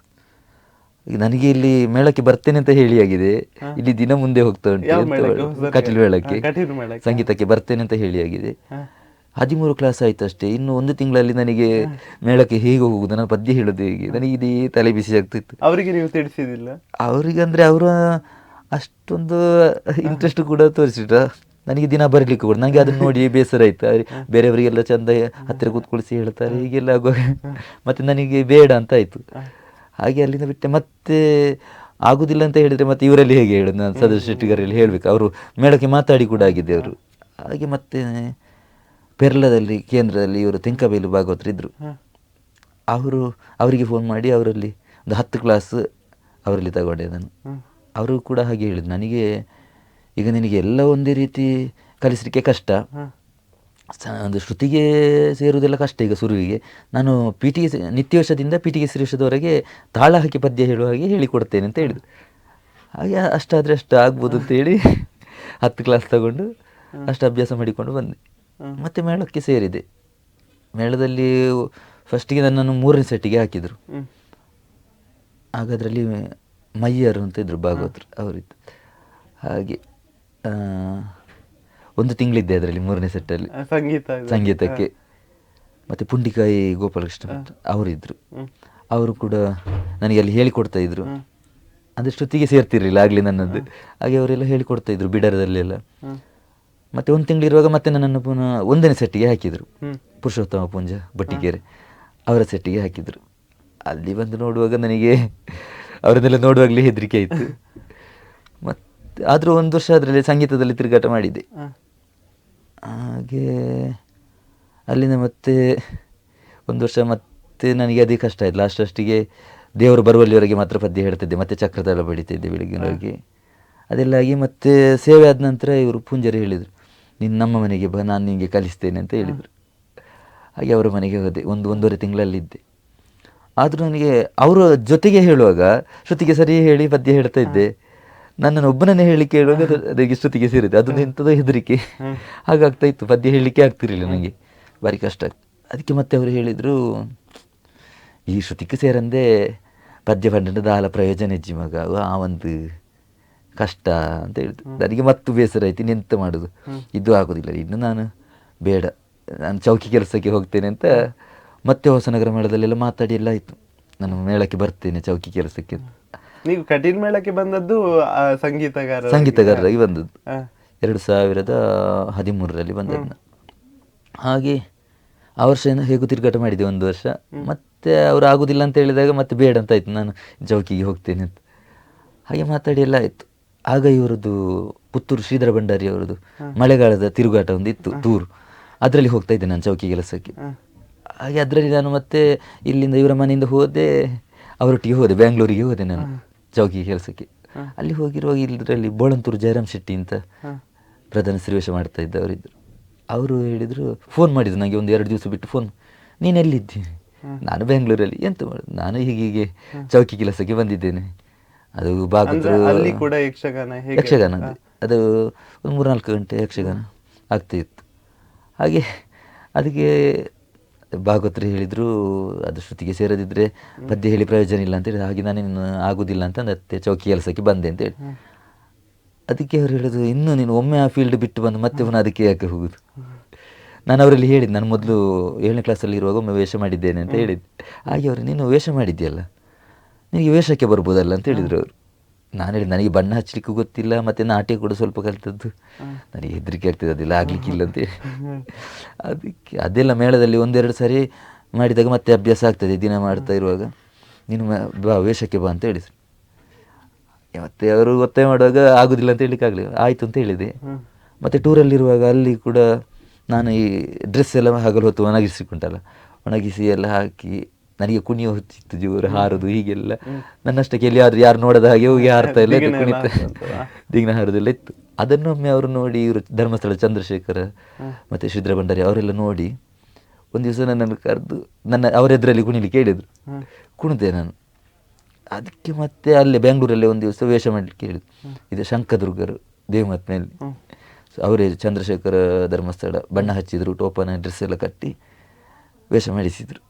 ಈಗ ನನಗೆ ಇಲ್ಲಿ ಮೇಳಕ್ಕೆ ಬರ್ತೇನೆ ಅಂತ ಹೇಳಿ ಆಗಿದೆ, ಇಲ್ಲಿ ದಿನ ಮುಂದೆ ಹೋಗ್ತಾ ಉಂಟು. ಕಟೀಲು ಮೇಳಕ್ಕೆ ಸಂಗೀತಕ್ಕೆ ಬರ್ತೇನೆ ಅಂತ ಹೇಳಿ ಆಗಿದೆ. 13 ಕ್ಲಾಸ್ ಆಯ್ತು ಅಷ್ಟೇ. ಇನ್ನು 1 ತಿಂಗಳಲ್ಲಿ ನನಗೆ ಮೇಳಕ್ಕೆ ಹೇಗೆ ಹೋಗುವುದು, ನಾನು ಪದ್ಯ ಹೇಳೋದು ಹೇಗೆ, ನನಗೆ ಇದೇ ತಲೆ ಬಿಸಿ ಆಗ್ತಿತ್ತು. ಅವರಿಗೆ ನೀವು ತಿಳಿಸಿದಿಲ್ಲ? ಅವರಿಗೆ ಅಂದರೆ ಅವರು ಅಷ್ಟೊಂದು ಇಂಟ್ರೆಸ್ಟ್ ಕೂಡ ತೋರಿಸಿದ್ರ. ನನಗೆ ದಿನ ಬರಲಿಕ್ಕೆ ಕೂಡ ನನಗೆ ಅದನ್ನ ನೋಡಿ ಬೇಸರ ಆಯ್ತು. ಬೇರೆಯವರಿಗೆಲ್ಲ ಚಂದ ಹತ್ತಿರ ಕೂತ್ಕೊಳಿಸಿ ಹೇಳ್ತಾರೆ, ಹೀಗೆಲ್ಲ ಆಗುವಾಗ ಮತ್ತೆ ನನಗೆ ಬೇಡ ಅಂತ ಆಯ್ತು. ಹಾಗೆ ಅಲ್ಲಿಂದ ಬಿಟ್ಟೆ. ಮತ್ತೆ ಆಗುದಿಲ್ಲ ಅಂತ ಹೇಳಿದ್ರೆ ಮತ್ತೆ ಇವರಲ್ಲಿ ಹೇಗೆ ಹೇಳೋದು, ನಾನು ಸದಸ್ಯ ಶೆಟ್ಟಿಗರಲ್ಲಿ ಹೇಳಬೇಕು. ಅವರು ಮೇಳಕ್ಕೆ ಮಾತಾಡಿ ಕೂಡ ಆಗಿದೆ ಅವರು. ಹಾಗೆ ಮತ್ತೆ ಪೆರ್ಲದಲ್ಲಿ ಕೇಂದ್ರದಲ್ಲಿ ಇವರು ತೆಂಕಬೇಲು ಭಾಗವತರು ಇದ್ದರು. ಅವರಿಗೆ ಫೋನ್ ಮಾಡಿ ಅವರಲ್ಲಿ ಒಂದು 10 ಕ್ಲಾಸ್ ಅವರಲ್ಲಿ ತಗೊಂಡೆ ನಾನು. ಅವರು ಕೂಡ ಹಾಗೆ ಹೇಳಿದ್ರು, ನನಗೆ ಈಗ ನಿನಗೆ ಎಲ್ಲ ಒಂದೇ ರೀತಿ ಕಲಿಸಲಿಕ್ಕೆ ಕಷ್ಟ, ಒಂದು ಶ್ರುತಿಗೆ ಸೇರುವುದೆಲ್ಲ ಕಷ್ಟ. ಈಗ ಶುರುವಿಗೆ ನಾನು ನಿತ್ಯವಶದಿಂದ ಪಿಟಿಗೆ ಶ್ರೀವಶದವರೆಗೆ ತಾಳ ಹಾಕಿ ಪದ್ಯ ಹೇಳುವ ಹಾಗೆ ಹೇಳಿಕೊಡ್ತೇನೆ ಅಂತ ಹೇಳಿದ್ರು. ಹಾಗೆ ಅಷ್ಟಾದರೆ ಅಷ್ಟು ಆಗ್ಬೋದು ಅಂತೇಳಿ 10 ಕ್ಲಾಸ್ ತಗೊಂಡು ಅಷ್ಟು ಅಭ್ಯಾಸ ಮಾಡಿಕೊಂಡು ಬಂದೆ. ಮತ್ತು ಮೇಳಕ್ಕೆ ಸೇರಿದೆ. ಮೇಳದಲ್ಲಿ ಫಸ್ಟಿಗೆ ನನ್ನನ್ನು 3ನೇ ಸೆಟ್ಟಿಗೆ ಹಾಕಿದರು. ಆಗ ಅದರಲ್ಲಿ ಮಯ್ಯರು ಅಂತ ಇದ್ದರು ಭಾಗವತರು, ಅವರಿದ್ದು. ಹಾಗೆ 1 ತಿಂಗಳಿದ್ದೆ ಅದರಲ್ಲಿ 3ನೇ ಸೆಟ್ಟಲ್ಲಿ ಸಂಗೀತಕ್ಕೆ. ಮತ್ತು ಪುಂಡಿಕಾಯಿ ಗೋಪಾಲಕೃಷ್ಣ ಅವರಿದ್ದರು. ಅವರು ಕೂಡ ನನಗೆ ಅಲ್ಲಿ ಹೇಳಿಕೊಡ್ತಾ ಇದ್ರು. ಅಂದರೆ ಶ್ರುತಿಗೆ ಸೇರ್ತಿರ್ಲಿಲ್ಲ ಆಗಲಿ ನನ್ನದು. ಹಾಗೆ ಅವರೆಲ್ಲ ಹೇಳಿಕೊಡ್ತಾ ಇದ್ರು ಬಿಡರದಲ್ಲೆಲ್ಲ. ಮತ್ತು 1 ತಿಂಗಳಿರುವಾಗ ಮತ್ತೆ ನನ್ನನ್ನು ಪುನಃ 1ನೇ ಸೆಟ್ಟಿಗೆ ಹಾಕಿದರು. ಪುರುಷೋತ್ತಮ ಪುಂಜ ಬಟ್ಟಿಗೆರೆ ಅವರ ಸೆಟ್ಟಿಗೆ ಹಾಕಿದರು. ಅಲ್ಲಿ ಬಂದು ನೋಡುವಾಗ ನನಗೆ ಅವರನ್ನೆಲ್ಲ ನೋಡುವಾಗಲೇ ಹೆದರಿಕೆ ಆಯಿತು. ಮತ್ತು ಆದರೂ 1 ವರ್ಷ ಅದರಲ್ಲಿ ಸಂಗೀತದಲ್ಲಿ ತಿರುಗಾಟ ಮಾಡಿದ್ದೆ. ಹಾಗೆ ಅಲ್ಲಿಂದ ಮತ್ತೆ 1 ವರ್ಷ ಮತ್ತೆ ನನಗೆ ಅದೇ ಕಷ್ಟ ಆಯಿತು. ಲಾಸ್ಟಿಗೆ ದೇವರು ಬರುವಲ್ಲಿವರೆಗೆ ಮಾತ್ರ ಪದ್ಯ ಹೇಳ್ತಿದ್ದೆ, ಮತ್ತೆ ಚಕ್ರತಾಳ ಬಡಿತಿದ್ದೆ ಬೆಳಗಿನವರೆಗೆ. ಅದೆಲ್ಲ ಆಗಿ ಮತ್ತೆ ಸೇವೆ ಆದ ನಂತರ ಇವರು ಪೂಂಜರು ಹೇಳಿದರು, ನೀನು ನಮ್ಮ ಮನೆಗೆ ಬಾ, ನಾನು ನಿನಗೆ ಕಲಿಸ್ತೇನೆ ಅಂತ ಹೇಳಿದರು. ಹಾಗೆ ಅವರ ಮನೆಗೆ ಹೋದೆ. 1-1.5 ತಿಂಗಳಲ್ಲಿದ್ದೆ. ಆದರೂ ನನಗೆ ಅವರ ಜೊತೆಗೆ ಹೇಳುವಾಗ ಶ್ರುತಿಗೆ ಸರಿ ಹೇಳಿ ಪದ್ಯ ಹೇಳ್ತಾ ಇದ್ದೆ. ನನ್ನನ್ನು ಒಬ್ಬನನ್ನೇ ಹೇಳಲಿಕ್ಕೆ ಹೇಳುವಾಗ ಅದಕ್ಕೆ ಶ್ರುತಿಗೆ ಸೇರಿದೆ. ಅದೊಂದು ಎಂಥದೋ ಹೆದರಿಕೆ ಹಾಗಾಗ್ತಾ ಇತ್ತು. ಪದ್ಯ ಹೇಳಲಿಕ್ಕೆ ಆಗ್ತಿರಲಿಲ್ಲ ನನಗೆ, ಭಾರಿ ಕಷ್ಟ ಆಗ್ತದೆ. ಅದಕ್ಕೆ ಮತ್ತೆ ಅವರು ಹೇಳಿದರು, ಈ ಶ್ರುತಿಗೆ ಸೇರಂದೆ ಪದ್ಯ ಪಂಡದ ದಾಲ ಪ್ರಯೋಜನ ಹೆಜ್ಜಿ ಮಗ, ಆ ಒಂದು ಕಷ್ಟ ಅಂತ ಹೇಳಿದ್ರು. ನನಗೆ ಮತ್ತೆ ಬೇಸರ ಆಯ್ತು, ಇನ್ನೆಂತ ಮಾಡೋದು, ಇದು ಆಗೋದಿಲ್ಲ, ಇನ್ನು ನಾನು ಬೇಡ, ನಾನು ಚೌಕಿ ಕೆಲಸಕ್ಕೆ ಹೋಗ್ತೇನೆ ಅಂತ ಮತ್ತೆ ಹೊಸನಗರ ಮೇಳದಲ್ಲೆಲ್ಲ ಮಾತಾಡಿ ಎಲ್ಲ ಆಯಿತು, ನಾನು ಮೇಳಕ್ಕೆ ಬರ್ತೇನೆ ಚೌಕಿ ಕೆಲಸಕ್ಕೆ. ನೀವು ಕಟೀಲ್ ಮೇಳಕ್ಕೆ ಬಂದದ್ದು ಸಂಗೀತಗಾರರಾಗಿ ಬಂದದ್ದು 2013ರಲ್ಲಿ ಬಂದದ್ದು. ಹಾಗೆ ಆ ವರ್ಷ ಹೇಗೂ ತಿರುಗಾಟ ಮಾಡಿದೆ 1 ವರ್ಷ. ಮತ್ತೆ ಅವರು ಆಗೋದಿಲ್ಲ ಅಂತ ಹೇಳಿದಾಗ ಮತ್ತೆ ಬೇಡ ಅಂತ ಆಯಿತು, ನಾನು ಚೌಕಿಗೆ ಹೋಗ್ತೇನೆ ಅಂತ. ಹಾಗೆ ಮಾತಾಡಿ ಎಲ್ಲ ಆಯಿತು. ಆಗ ಇವರದ್ದು ಪುತ್ತೂರು ಶ್ರೀಧರ ಭಂಡಾರಿ ಅವರದ್ದು ಮಳೆಗಾಲದ ತಿರುಗಾಟ ಒಂದು ಇತ್ತು ಟೂರ್, ಅದರಲ್ಲಿ ಹೋಗ್ತಾ ಇದ್ದೆ ನಾನು ಚೌಕಿ ಕೆಲಸಕ್ಕೆ. ಹಾಗೆ ಅದರಲ್ಲಿ ನಾನು ಮತ್ತೆ ಇಲ್ಲಿಂದ ಇವರ ಮನೆಯಿಂದ ಹೋದೆ, ಅವರೊಟ್ಟಿಗೆ ಹೋದೆ, ಬ್ಯಾಂಗ್ಳೂರಿಗೆ ಹೋದೆ ನಾನು ಚೌಕಿ ಕೆಲಸಕ್ಕೆ. ಅಲ್ಲಿ ಹೋಗಿರುವಾಗ ಇದರಲ್ಲಿ ಬೋಳಂತೂರು ಜಯರಾಮ್ ಶೆಟ್ಟಿ ಅಂತ ಪ್ರಧಾನ ಶ್ರೀವೇಶ ಮಾಡ್ತಾ ಇದ್ದವರಿದ್ದರು. ಅವರು ಹೇಳಿದರು, ಫೋನ್ ಮಾಡಿದ್ರು ನನಗೆ 1-2 ದಿವಸ ಬಿಟ್ಟು ಫೋನ್, ನೀನು ಎಲ್ಲಿದ್ದೀನಿ? ನಾನು ಬೆಂಗಳೂರಲ್ಲಿ. ಎಂತ ಮಾಡೋದು, ನಾನು ಹೀಗೆ ಚೌಕಿ ಕೆಲಸಕ್ಕೆ ಬಂದಿದ್ದೇನೆ. ಅದು ಭಾಗವತರು ಯಕ್ಷಗಾನ, ಅದು ಒಂದು 3-4 ಗಂಟೆ ಯಕ್ಷಗಾನ ಆಗ್ತಾಯಿತ್ತು. ಹಾಗೆ ಅದಕ್ಕೆ ಭಾಗವತರು ಹೇಳಿದರು, ಅದು ಶ್ರುತಿಗೆ ಸೇರದಿದ್ದರೆ ಪದ್ಯ ಹೇಳಿ ಪ್ರಯೋಜನ ಇಲ್ಲ ಅಂತೇಳಿ. ಹಾಗೆ ನಾನೇನು ಆಗೋದಿಲ್ಲ ಅಂತ ಮತ್ತೆ ಚೌಕಿ ಕೆಲಸಕ್ಕೆ ಬಂದೆ ಅಂತೇಳಿ. ಅದಕ್ಕೆ ಅವ್ರು ಹೇಳೋದು, ಇನ್ನೂ ನೀನು ಒಮ್ಮೆ ಆ ಫೀಲ್ಡ್ ಬಿಟ್ಟು ಬಂದು ಮತ್ತೆ ಪುನಃ ಅದಕ್ಕೆ ಯಾಕೆ ಹೋಗುದು? ನಾನು ಅವರಲ್ಲಿ ಹೇಳಿದ್ದು, ನಾನು ಮೊದಲು 7ನೇ ಕ್ಲಾಸಲ್ಲಿ ಇರುವಾಗ ಒಮ್ಮೆ ವೇಷ ಮಾಡಿದ್ದೇನೆ ಅಂತ ಹೇಳಿದ್ದೆ. ಹಾಗೆ ಅವರು, ನೀನು ವೇಷ ಮಾಡಿದ್ಯಲ್ಲ, ನಿನಗೆ ವೇಷಕ್ಕೆ ಬರ್ಬೋದಲ್ಲ ಅಂತ ಹೇಳಿದರು ಅವರು. ನಾನು ಹೇಳಿದೆ, ನನಗೆ ಬಣ್ಣ ಹಚ್ಚಲಿಕ್ಕೂ ಗೊತ್ತಿಲ್ಲ, ಮತ್ತು ನಾಟ್ಯ ಕೂಡ ಸ್ವಲ್ಪ ಕಲಿತದ್ದು, ನನಗೆ ಹೆದರಿಕೆ ಆಗ್ತದೆ, ಅದೆಲ್ಲ ಆಗಲಿಕ್ಕಿಲ್ಲ ಅಂತೇಳಿ. ಅದಕ್ಕೆ ಅದೆಲ್ಲ ಮೇಳದಲ್ಲಿ 1-2 ಸಾರಿ ಮಾಡಿದಾಗ ಮತ್ತೆ ಅಭ್ಯಾಸ ಆಗ್ತದೆ, ದಿನ ಮಾಡ್ತಾ ಇರುವಾಗ. ನೀನು ಬಾ ವೇಷಕ್ಕೆ ಬಾ ಅಂತ ಹೇಳಿದ್ರು. ಮತ್ತೆ ಅವರು ಒತ್ತಾಯ ಮಾಡುವಾಗ ಆಗೋದಿಲ್ಲ ಅಂತ ಹೇಳಲಿಕ್ಕಾಗಲಿ, ಆಯಿತು ಅಂತ ಹೇಳಿದೆ. ಮತ್ತು ಟೂರಲ್ಲಿರುವಾಗ ಅಲ್ಲಿ ಕೂಡ ನಾನು ಈ ಡ್ರೆಸ್ ಎಲ್ಲ ಹಗಲು ಹೊತ್ತು ಒಣಗಿಸಿ ಎಲ್ಲ ಹಾಕಿ, ನನಗೆ ಕುಣಿಯೋ ಹೊತ್ತಿತ್ತು ಜೋರು, ಹಾರೋದು ಹೀಗೆಲ್ಲ ನನ್ನಷ್ಟಕ್ಕೆ ಎಲ್ಲಿಯಾದರೂ ಯಾರು ನೋಡದ ಹಾಗೆ ಹೋಗಿ ಹಾರ್ತಾ ಎಲ್ಲ ಇತ್ತು, ಕುಣಿತ ದಿಗ್ನ ಹಾರೋದೆಲ್ಲ ಇತ್ತು. ಅದನ್ನೊಮ್ಮೆ ಅವರು ನೋಡಿ, ಇವರು ಧರ್ಮಸ್ಥಳ ಚಂದ್ರಶೇಖರ ಮತ್ತು ಶ್ರೀಧರ ಭಂಡಾರಿ ಅವರೆಲ್ಲ ನೋಡಿ ಒಂದು ದಿವಸ ನನ್ನನ್ನು ಕರೆದು ಅವರೆದುರಲ್ಲಿ ಕುಣಿಲಿಕ್ಕೆ ಹೇಳಿದರು. ಕುಣಿದೆ ನಾನು. ಅದಕ್ಕೆ ಮತ್ತೆ ಅಲ್ಲೇ ಬೆಂಗಳೂರಲ್ಲೇ ಒಂದು ದಿವಸ ವೇಷ ಮಾಡಲಿಕ್ಕೆ ಹೇಳಿದ್ರು. ಇದು ಶಂಕದುರ್ಗರು ದೇವಮತ್ನಲ್ಲಿ, ಅವರೇ ಚಂದ್ರಶೇಖರ ಧರ್ಮಸ್ಥಳ ಬಣ್ಣ ಹಚ್ಚಿದ್ರು, ಟೋಪನ ಡ್ರೆಸ್ ಎಲ್ಲ ಕಟ್ಟಿ ವೇಷ ಮಾಡಿಸಿದ್ರು.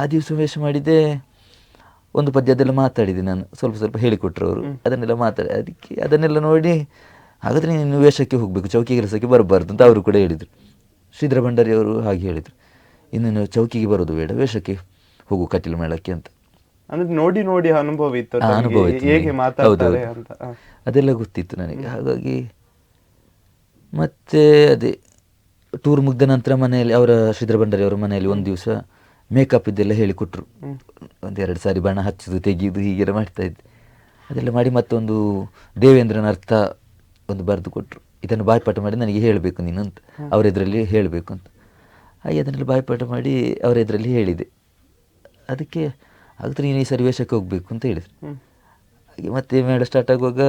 ಆ ದಿವಸ ವೇಷ ಮಾಡಿದ್ದೆ, ಒಂದು ಪದ್ಯ ಅದೆಲ್ಲ ಮಾತಾಡಿದೆ ನಾನು, ಸ್ವಲ್ಪ ಸ್ವಲ್ಪ ಹೇಳಿಕೊಟ್ರು ಅವರು, ಅದನ್ನೆಲ್ಲ ಮಾತಾಡಿ ಅದಕ್ಕೆ ಅದನ್ನೆಲ್ಲ ನೋಡಿ ಹಾಗಾದರೆ ನೀನು ವೇಷಕ್ಕೆ ಹೋಗಬೇಕು, ಚೌಕಿ ಕೆಲಸಕ್ಕೆ ಬರಬಾರ್ದು ಅಂತ ಅವರು ಕೂಡ ಹೇಳಿದರು. ಶ್ರೀಧರ ಭಂಡಾರಿ ಅವರು ಹಾಗೆ ಹೇಳಿದರು, ಇನ್ನು ನೀವು ಚೌಕಿಗೆ ಬರೋದು ಬೇಡ, ವೇಷಕ್ಕೆ ಹೋಗು ಕಟೀಲು ಮೇಳಕ್ಕೆ ಅಂತ. ಅಂದ್ರೆ ನೋಡಿ ನೋಡಿ ಅನುಭವ ಇತ್ತು, ಅನುಭವ ಇತ್ತು, ಹೇಗೆ ಮಾತಾಡ್ತಾರೆ ಅಂತ ಅದೆಲ್ಲ ಗೊತ್ತಿತ್ತು ನನಗೆ. ಹಾಗಾಗಿ ಮತ್ತೆ ಅದೇ ಟೂರ್ ಮುಗ್ದ ನಂತರ ಮನೆಯಲ್ಲಿ ಅವರ ಶ್ರೀಧರ ಭಂಡಾರಿ ಅವರ ಮನೆಯಲ್ಲಿ ಒಂದು ದಿವಸ ಮೇಕಪ್ ಇದೆಲ್ಲ ಹೇಳಿಕೊಟ್ರು. ಒಂದೆರಡು ಸಾರಿ ಬಣ್ಣ ಹಚ್ಚೋದು ತೆಗೆಯೋದು ಹೀಗೆಲ್ಲ ಮಾಡ್ತಾ ಇದ್ದೆ. ಅದೆಲ್ಲ ಮಾಡಿ ಮತ್ತೊಂದು ದೇವೇಂದ್ರನ ಅರ್ಥ ಒಂದು ಬರೆದು ಕೊಟ್ಟರು, ಇದನ್ನು ಬಾಯ್ಪಾಠ ಮಾಡಿ ನನಗೆ ಹೇಳಬೇಕು ನೀನು ಅಂತ, ಅವರ ಎದುರಲ್ಲಿ ಹೇಳಬೇಕು ಅಂತ. ಹಾಗೆ ಅದನ್ನೆಲ್ಲ ಬಾಯ್ಪಾಠ ಮಾಡಿ ಅವರ ಎದುರಲ್ಲಿ ಹೇಳಿದೆ. ಅದಕ್ಕೆ ಹಾಗಾದ್ರೆ ನೀನು ಈ ಸರಿ ವೇಷಕ್ಕೆ ಹೋಗಬೇಕು ಅಂತ ಹೇಳಿದರು. ಹಾಗೆ ಮತ್ತೆ ಮೇಳ ಸ್ಟಾರ್ಟ್ ಆಗುವಾಗ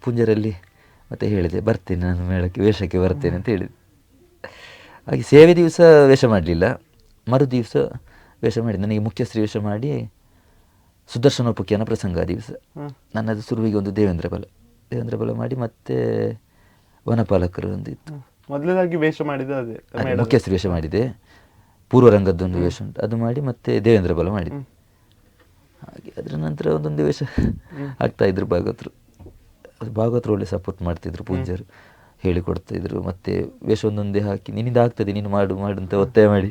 ಪುಂಜರಲ್ಲಿ ಮತ್ತೆ ಹೇಳಿದೆ, ಬರ್ತೇನೆ ನಾನು ಮೇಳಕ್ಕೆ, ವೇಷಕ್ಕೆ ಬರ್ತೇನೆ ಅಂತ ಹೇಳಿದೆ. ಹಾಗೆ ಸೇವೆ ದಿವಸ ವೇಷ ಮಾಡಲಿಲ್ಲ, ಮರು ದಿವಸ ವೇಷ ಮಾಡಿ ನನಗೆ ಮುಖ್ಯಶ್ರೀ ವೇಷ ಮಾಡಿ ಸುದರ್ಶನೋಪಖ್ಯಾನ ಪ್ರಸಂಗ ದಿವಸ ನನ್ನದು ಶುರುವಿಗೆ ಒಂದು ದೇವೇಂದ್ರ ಬಲ ಮಾಡಿ ಮತ್ತೆ ವನಪಾಲಕರು ಒಂದು ಇತ್ತು. ಮೊದಲದಾಗಿ ವೇಷ ಮಾಡಿದ ಅದೇ ಮುಖ್ಯಶ್ರೀ ವೇಷ ಮಾಡಿದೆ, ಪೂರ್ವರಂಗದ್ದೊಂದು ವೇಷ ಉಂಟು ಅದು ಮಾಡಿ ಮತ್ತೆ ದೇವೇಂದ್ರ ಬಲ ಮಾಡಿದೆ. ಹಾಗೆ ಅದರ ನಂತರ ಒಂದೊಂದು ವೇಷ ಆಗ್ತಾ ಇದ್ರು. ಭಾಗವತರು ಒಳ್ಳೆ ಸಪೋರ್ಟ್ ಮಾಡ್ತಿದ್ರು, ಪೂಜ್ಯರು ಹೇಳಿಕೊಡ್ತಾಯಿದ್ರು. ಮತ್ತು ವೇಷ ಒಂದೊಂದೇ ಹಾಕಿ ನಿನ್ನಿಂದ ಆಗ್ತದೆ ನೀನು ಮಾಡು ಅಂತ ಒತ್ತಾಯ ಮಾಡಿ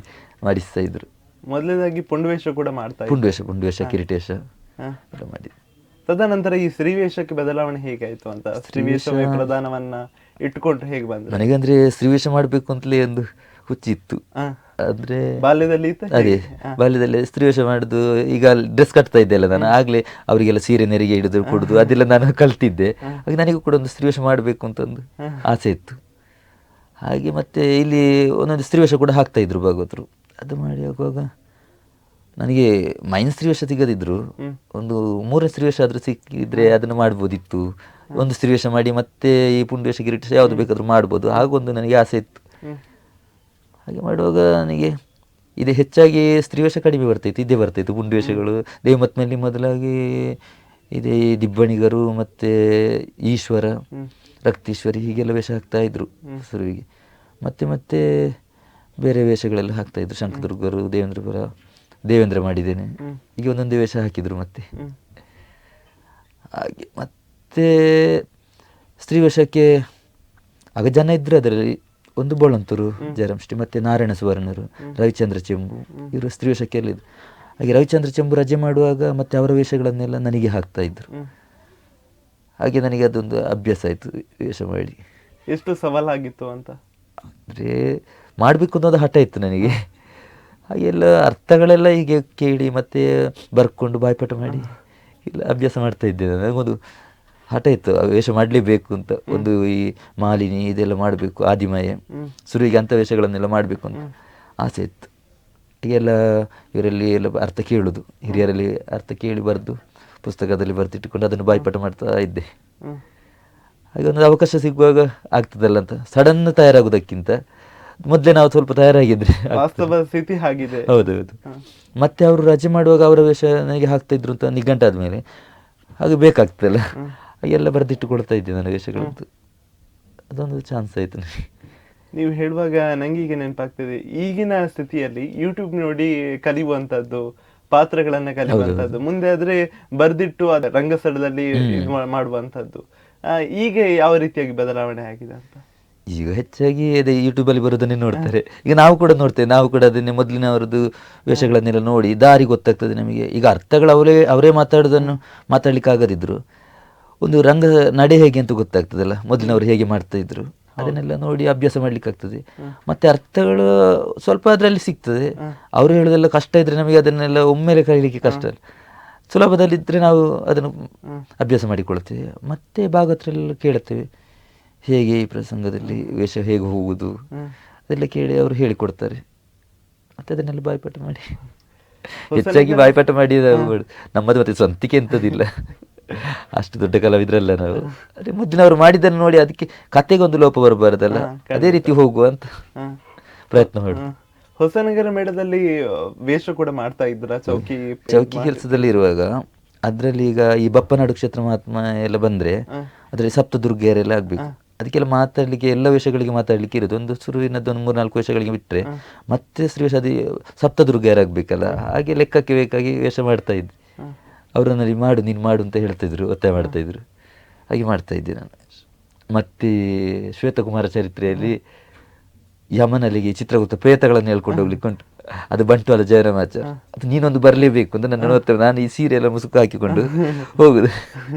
ಮಾಡಿಸ್ತಾ ಇದ್ರು. ಮೊದಲನೇದಾಗಿ ಪುಂಡುವೇಷ ಕೂಡ ಮಾಡ್ತಾ ಪುಂಡುವೇಷ ಕಿರೀಟೇಶ ಎಲ್ಲ ಮಾಡಿದ್ರು. ತದನಂತರ ಈ ಸ್ತ್ರೀವೇಷಕ್ಕೆ ಬದಲಾವಣೆ ಹೇಗಾಯ್ತು ಅಂತ, ಸ್ತ್ರೀವೇಷವೇ ಪ್ರಧಾನವನ್ನ ಇಟ್ಕೊಂಡ್ರೆ ಹೇಗೆ ಬಂದ್ರೆ? ನನಗಂದ್ರೆ ಸ್ತ್ರೀವೇಷ ಮಾಡಬೇಕು ಅಂತಲೇ ಒಂದು ಹುಚ್ಚಿತ್ತು. ಅಂದ್ರೆ ಬಾಲ್ಯದಲ್ಲಿ ಅದೇ ಬಾಲ್ಯದಲ್ಲಿ ಸ್ತ್ರೀವೇಷ ಮಾಡುದು, ಈಗ ಡ್ರೆಸ್ ಕಟ್ತಾ ಇದ್ದೆ ಅಲ್ಲ ನಾನು, ಆಗ್ಲೇ ಅವರಿಗೆಲ್ಲ ಸೀರೆ ನೆರಿಗೆ ಹಿಡಿದು ಕೊಡುದು ಅದೆಲ್ಲ ನಾನು ಕಲ್ತಿದ್ದೆ. ಹಾಗೆ ನನಗೂ ಕೂಡ ಒಂದು ಸ್ತ್ರೀವೇಷ ಮಾಡಬೇಕು ಅಂತ ಒಂದು ಆಸೆ ಇತ್ತು. ಹಾಗೆ ಮತ್ತೆ ಇಲ್ಲಿ ಒಂದೊಂದು ಸ್ತ್ರೀವೇಷ ಕೂಡ ಹಾಕ್ತಾ ಇದ್ರು ಭಾಗವತರು. ಅದು ಮಾಡಿ ಆಗುವಾಗ ನನಗೆ ಮೈನ್ ಸ್ತ್ರೀವೇಷ ಸಿಗದಿದ್ರು ಒಂದು 3ನೇ ಸ್ತ್ರೀವೇಷ ಆದರೂ ಸಿಕ್ಕಿದ್ರೆ ಅದನ್ನು ಮಾಡ್ಬೋದಿತ್ತು. ಒಂದು ಸ್ತ್ರೀವೇಷ ಮಾಡಿ ಮತ್ತೆ ಈ ಪುಂಡವೇಷ ಕಿರೀಟ ಯಾವುದು ಬೇಕಾದ್ರೂ ಮಾಡ್ಬೋದು, ಹಾಗೊಂದು ನನಗೆ ಆಸೆ ಇತ್ತು. ಹಾಗೆ ಮಾಡುವಾಗ ನನಗೆ ಇದು ಹೆಚ್ಚಾಗಿ ಸ್ತ್ರೀವೇಷ ಕಡಿಮೆ ಇದ್ದೇ ಬರ್ತಾಯಿತ್ತು. ಪುಂಡವೇಷಗಳು ದೇವಮತ್ನಲ್ಲಿ ಮೊದಲಾಗಿ ಇದೇ ದಿಬ್ಬಣಿಗರು ಮತ್ತು ಈಶ್ವರ, ರಕ್ತೀಶ್ವರಿ ಹೀಗೆಲ್ಲ ವೇಷ ಹಾಕ್ತಾಯಿದ್ರು ಶುರುವಿಗೆ. ಮತ್ತೆ ಬೇರೆ ವೇಷಗಳೆಲ್ಲ ಹಾಕ್ತಾಯಿದ್ರು. ಶಂಕದುರ್ಗರು, ದೇವೇಂದ್ರ ಮಾಡಿದ್ದೇನೆ, ಈಗ ಒಂದೊಂದು ವೇಷ ಹಾಕಿದರು. ಮತ್ತೆ ಹಾಗೆ ಮತ್ತೆ ಸ್ತ್ರೀವೇಷಕ್ಕೆ ಆಗ ಜನ ಇದ್ದರು. ಅದರಲ್ಲಿ ಒಂದು ಬೋಳಂತೂರು ಜಯರಾಮಶ್ರೀ, ಮತ್ತು ನಾರಾಯಣ ಸುವರ್ಣರು, ರವಿಚಂದ್ರ ಚೆಂಬು, ಇವರು ಸ್ತ್ರೀವೇಷಕ್ಕೆ ಎಲ್ಲ ಇದ್ರು. ಹಾಗೆ ರವಿಚಂದ್ರ ಚೆಂಬು ರಜೆ ಮಾಡುವಾಗ ಮತ್ತೆ ಅವರ ವೇಷಗಳನ್ನೆಲ್ಲ ನನಗೆ ಹಾಕ್ತಾ ಇದ್ರು. ಹಾಗೆ ನನಗೆ ಅದೊಂದು ಅಭ್ಯಾಸ ಆಯಿತು ವೇಷ ಮಾಡಿ. ಎಷ್ಟು ಸವಾಲಾಗಿತ್ತು ಅಂತ ಅಂದರೆ ಮಾಡಬೇಕು ಅನ್ನೋದು ಹಠ ಇತ್ತು ನನಗೆ. ಹಾಗೆಲ್ಲ ಅರ್ಥಗಳೆಲ್ಲ ಹೀಗೆ ಕೇಳಿ ಮತ್ತೆ ಬರ್ಕೊಂಡು ಬಾಯ್ಪಾಠ ಮಾಡಿ ಇಲ್ಲ ಅಭ್ಯಾಸ ಮಾಡ್ತಾ ಇದ್ದೆ. ನನಗೊಂದು ಹಠ ಇತ್ತು, ವೇಷ ಮಾಡಲೇಬೇಕು ಅಂತ. ಒಂದು ಈ ಮಾಲಿನಿ ಇದೆಲ್ಲ ಮಾಡಬೇಕು, ಆದಿಮಯ ಶುರುವಿಗೆ ಅಂಥ ವೇಷಗಳನ್ನೆಲ್ಲ ಮಾಡಬೇಕು ಅಂತ ಆಸೆ ಇತ್ತು. ಹೀಗೆಲ್ಲ ಇವರಲ್ಲಿ ಎಲ್ಲ ಅರ್ಥ ಕೇಳೋದು, ಹಿರಿಯರಲ್ಲಿ ಅರ್ಥ ಕೇಳಿ ಬರೆದು ಪುಸ್ತಕದಲ್ಲಿ ಬರೆದಿಟ್ಟುಕೊಂಡು ಅದನ್ನು ಬಾಯ್ಪಾಠ ಮಾಡ್ತಾ ಇದ್ದೆ. ಹಾಗೆ ಒಂದು ಅವಕಾಶ ಸಿಗುವಾಗ ಆಗ್ತದಲ್ಲ ಅಂತ ಸಡನ್ ತಯಾರಾಗೋದಕ್ಕಿಂತ ಮೊದಲೇ ನಾವು ಸ್ವಲ್ಪ ತಯಾರಾಗಿದ್ರೆ ವಾಸ್ತವ ಸ್ಥಿತಿ ಆಗಿದೆ. ಹೌದೌದು. ಮತ್ತೆ ಅವರು ರಜೆ ಮಾಡುವಾಗ ಅವರ ವೇಷ ನನಗೆ ಹಾಕ್ತಾ ಇದ್ರು ಅಂತ ನಿಘಂಟಾದ್ಮೇಲೆ ಹಾಗೆ ಬೇಕಾಗ್ತದಲ್ಲ, ಹಾಗೆಲ್ಲ ಬರೆದಿಟ್ಟುಕೊಳ್ತಾ ಇದ್ದೆ ನಾನು ವೇಷಗಳಂತೂ. ಅದೊಂದು ಚಾನ್ಸ್ ಆಯಿತು ನನಗೆ. ನೀವು ಹೇಳುವಾಗ ನಂಗೀಗ ನೆನಪಾಗ್ತದೆ, ಈಗಿನ ಸ್ಥಿತಿಯಲ್ಲಿ ಯೂಟ್ಯೂಬ್ ನೋಡಿ ಕಲಿಯುವಂಥದ್ದು, ಪಾತ್ರಗಳನ್ನ ಕಲಿಯುವಂಥದ್ದು, ಮುಂದೆ ಆದ್ರೆ ಬರ್ದಿಟ್ಟು ಅದ ರಂಗಸ್ಥಳದಲ್ಲಿ ಮಾಡುವಂಥದ್ದು, ಈಗ ಯಾವ ರೀತಿಯಾಗಿ ಬದಲಾವಣೆ ಆಗಿದೆ ಅಂತ? ಈಗ ಹೆಚ್ಚಾಗಿ ಅದೇ ಯೂಟ್ಯೂಬಲ್ಲಿ ಬರೋದನ್ನೇ ನೋಡ್ತಾರೆ. ಈಗ ನಾವು ಕೂಡ ನೋಡ್ತೇವೆ, ನಾವು ಕೂಡ ಅದನ್ನೇ ಮೊದಲಿನವರದ್ದು ವೇಷಗಳನ್ನೆಲ್ಲ ನೋಡಿ ದಾರಿ ಗೊತ್ತಾಗ್ತದೆ ನಮಗೆ. ಈಗ ಅರ್ಥಗಳು ಅವರೇ ಮಾತಾಡೋದನ್ನು ಮಾತಾಡ್ಲಿಕ್ಕೆ ಆಗದಿದ್ರು ಒಂದು ರಂಗ ನಡೆ ಹೇಗೆ ಅಂತ ಗೊತ್ತಾಗ್ತದಲ್ಲ, ಮೊದಲಿನವರು ಹೇಗೆ ಮಾಡ್ತಾ ಇದ್ರು ಅದನ್ನೆಲ್ಲ ನೋಡಿ ಅಭ್ಯಾಸ ಮಾಡ್ಲಿಕ್ಕೆ ಆಗ್ತದೆ. ಮತ್ತೆ ಅರ್ಥಗಳು ಸ್ವಲ್ಪ ಅದರಲ್ಲಿ ಸಿಗ್ತದೆ. ಅವರು ಹೇಳೋದೆಲ್ಲ ಕಷ್ಟ ಇದ್ರೆ ನಮಗೆ ಅದನ್ನೆಲ್ಲ ಒಮ್ಮೆಲೆ ಕಲಿಲಿಕ್ಕೆ ಕಷ್ಟ. ಸುಲಭದಲ್ಲಿದ್ದರೆ ನಾವು ಅದನ್ನು ಅಭ್ಯಾಸ ಮಾಡಿಕೊಳ್ತೇವೆ. ಮತ್ತೆ ಭಾಗವತರೆಲ್ಲ ಕೇಳುತ್ತೇವೆ, ಹೇಗೆ ಈ ಪ್ರಸಂಗದಲ್ಲಿ ವೇಷ ಹೇಗೆ ಹೋಗುವುದು ಅದೆಲ್ಲ ಕೇಳಿ ಅವರು ಹೇಳಿಕೊಡ್ತಾರೆ. ಮತ್ತೆ ಅದನ್ನೆಲ್ಲ ಬಾಯ್ಪಾಠ ಮಾಡಿ, ಹೆಚ್ಚಾಗಿ ಬಾಯ್ಪಾಠ ಮಾಡಿ ನಮ್ಮದು ಮತ್ತೆ ಸ್ವಂತಿಕೆ ಎಂಥದಿಲ್ಲ, ಅಷ್ಟು ದೊಡ್ಡ ಕಲಾವಿದ್ರಲ್ಲ ನಾವು. ಅದೇ ಮೊದಲಿನವರು ಮಾಡಿದ್ದನ್ನು ನೋಡಿ ಅದಕ್ಕೆ ಕತೆಗೆ ಒಂದು ಲೋಪ ಬರಬಾರದಲ್ಲ, ಅದೇ ರೀತಿ ಹೋಗುವ ಅಂತ ಪ್ರಯತ್ನ ಮಾಡಿ. ಹೊಸನಗರ ಮೇಳದಲ್ಲಿ ವೇಷ ಕೂಡ ಮಾಡ್ತಾ ಇದ್ರ? ಚೌಕಿ ಕೆಲಸದಲ್ಲಿ ಇರುವಾಗ ಅದರಲ್ಲಿ ಈಗ ಈ ಬಪ್ಪನಾಡು ಕ್ಷೇತ್ರ ಮಹಾತ್ಮ ಎಲ್ಲ ಬಂದರೆ ಅದರಲ್ಲಿ ಸಪ್ತದುರ್ಗಿಯರೆಲ್ಲ ಆಗಬೇಕು. ಅದಕ್ಕೆಲ್ಲ ಮಾತಾಡಲಿಕ್ಕೆ ಎಲ್ಲ ವೇಷಗಳಿಗೆ ಮಾತಾಡಲಿಕ್ಕೆ ಇರೋದು ಒಂದು ಶುರುವಿನದ್ದು ಒಂದು 3-4 ವೇಷಗಳಿಗೆ ಬಿಟ್ಟರೆ ಮತ್ತೆ ಶ್ರೀವೇಷ ಅದು ಸಪ್ತದುರ್ಗಿಯರಾಗಬೇಕಲ್ಲ, ಹಾಗೆ ಲೆಕ್ಕಕ್ಕೆ ಬೇಕಾಗಿ ವೇಷ ಮಾಡ್ತಾ ಇದ್ದೆ. ಅವರನ್ನಲ್ಲಿ ಮಾಡು ನೀನು ಮಾಡು ಅಂತ ಹೇಳ್ತಾಯಿದ್ರು, ಒತ್ತಾಯ ಮಾಡ್ತಾಯಿದ್ರು, ಹಾಗೆ ಮಾಡ್ತಾಯಿದ್ದೆ ನಾನು. ಮತ್ತು ಶ್ವೇತಕುಮಾರ ಚರಿತ್ರೆಯಲ್ಲಿ ಯಮನಲ್ಲಿಗೆ ಚಿತ್ರಗುಪ್ತ ಪ್ರೇತಗಳನ್ನು ಹೇಳ್ಕೊಂಡು ಹೋಗ್ಲಿಕ್ಕೆ ಉಂಟು, ಅದು ಬಂಟ್ವಾಳ ಜಯರಾಮಾಚಾರ್, ಅದು ನೀನೊಂದು ಬರಲೇಬೇಕು ಅಂತ ನನ್ನ ನೋಡ್ತೇವೆ. ನಾನು ಈ ಸೀರೆ ಎಲ್ಲ ಮುಸುಕು ಹಾಕಿಕೊಂಡು ಹೋಗುದು,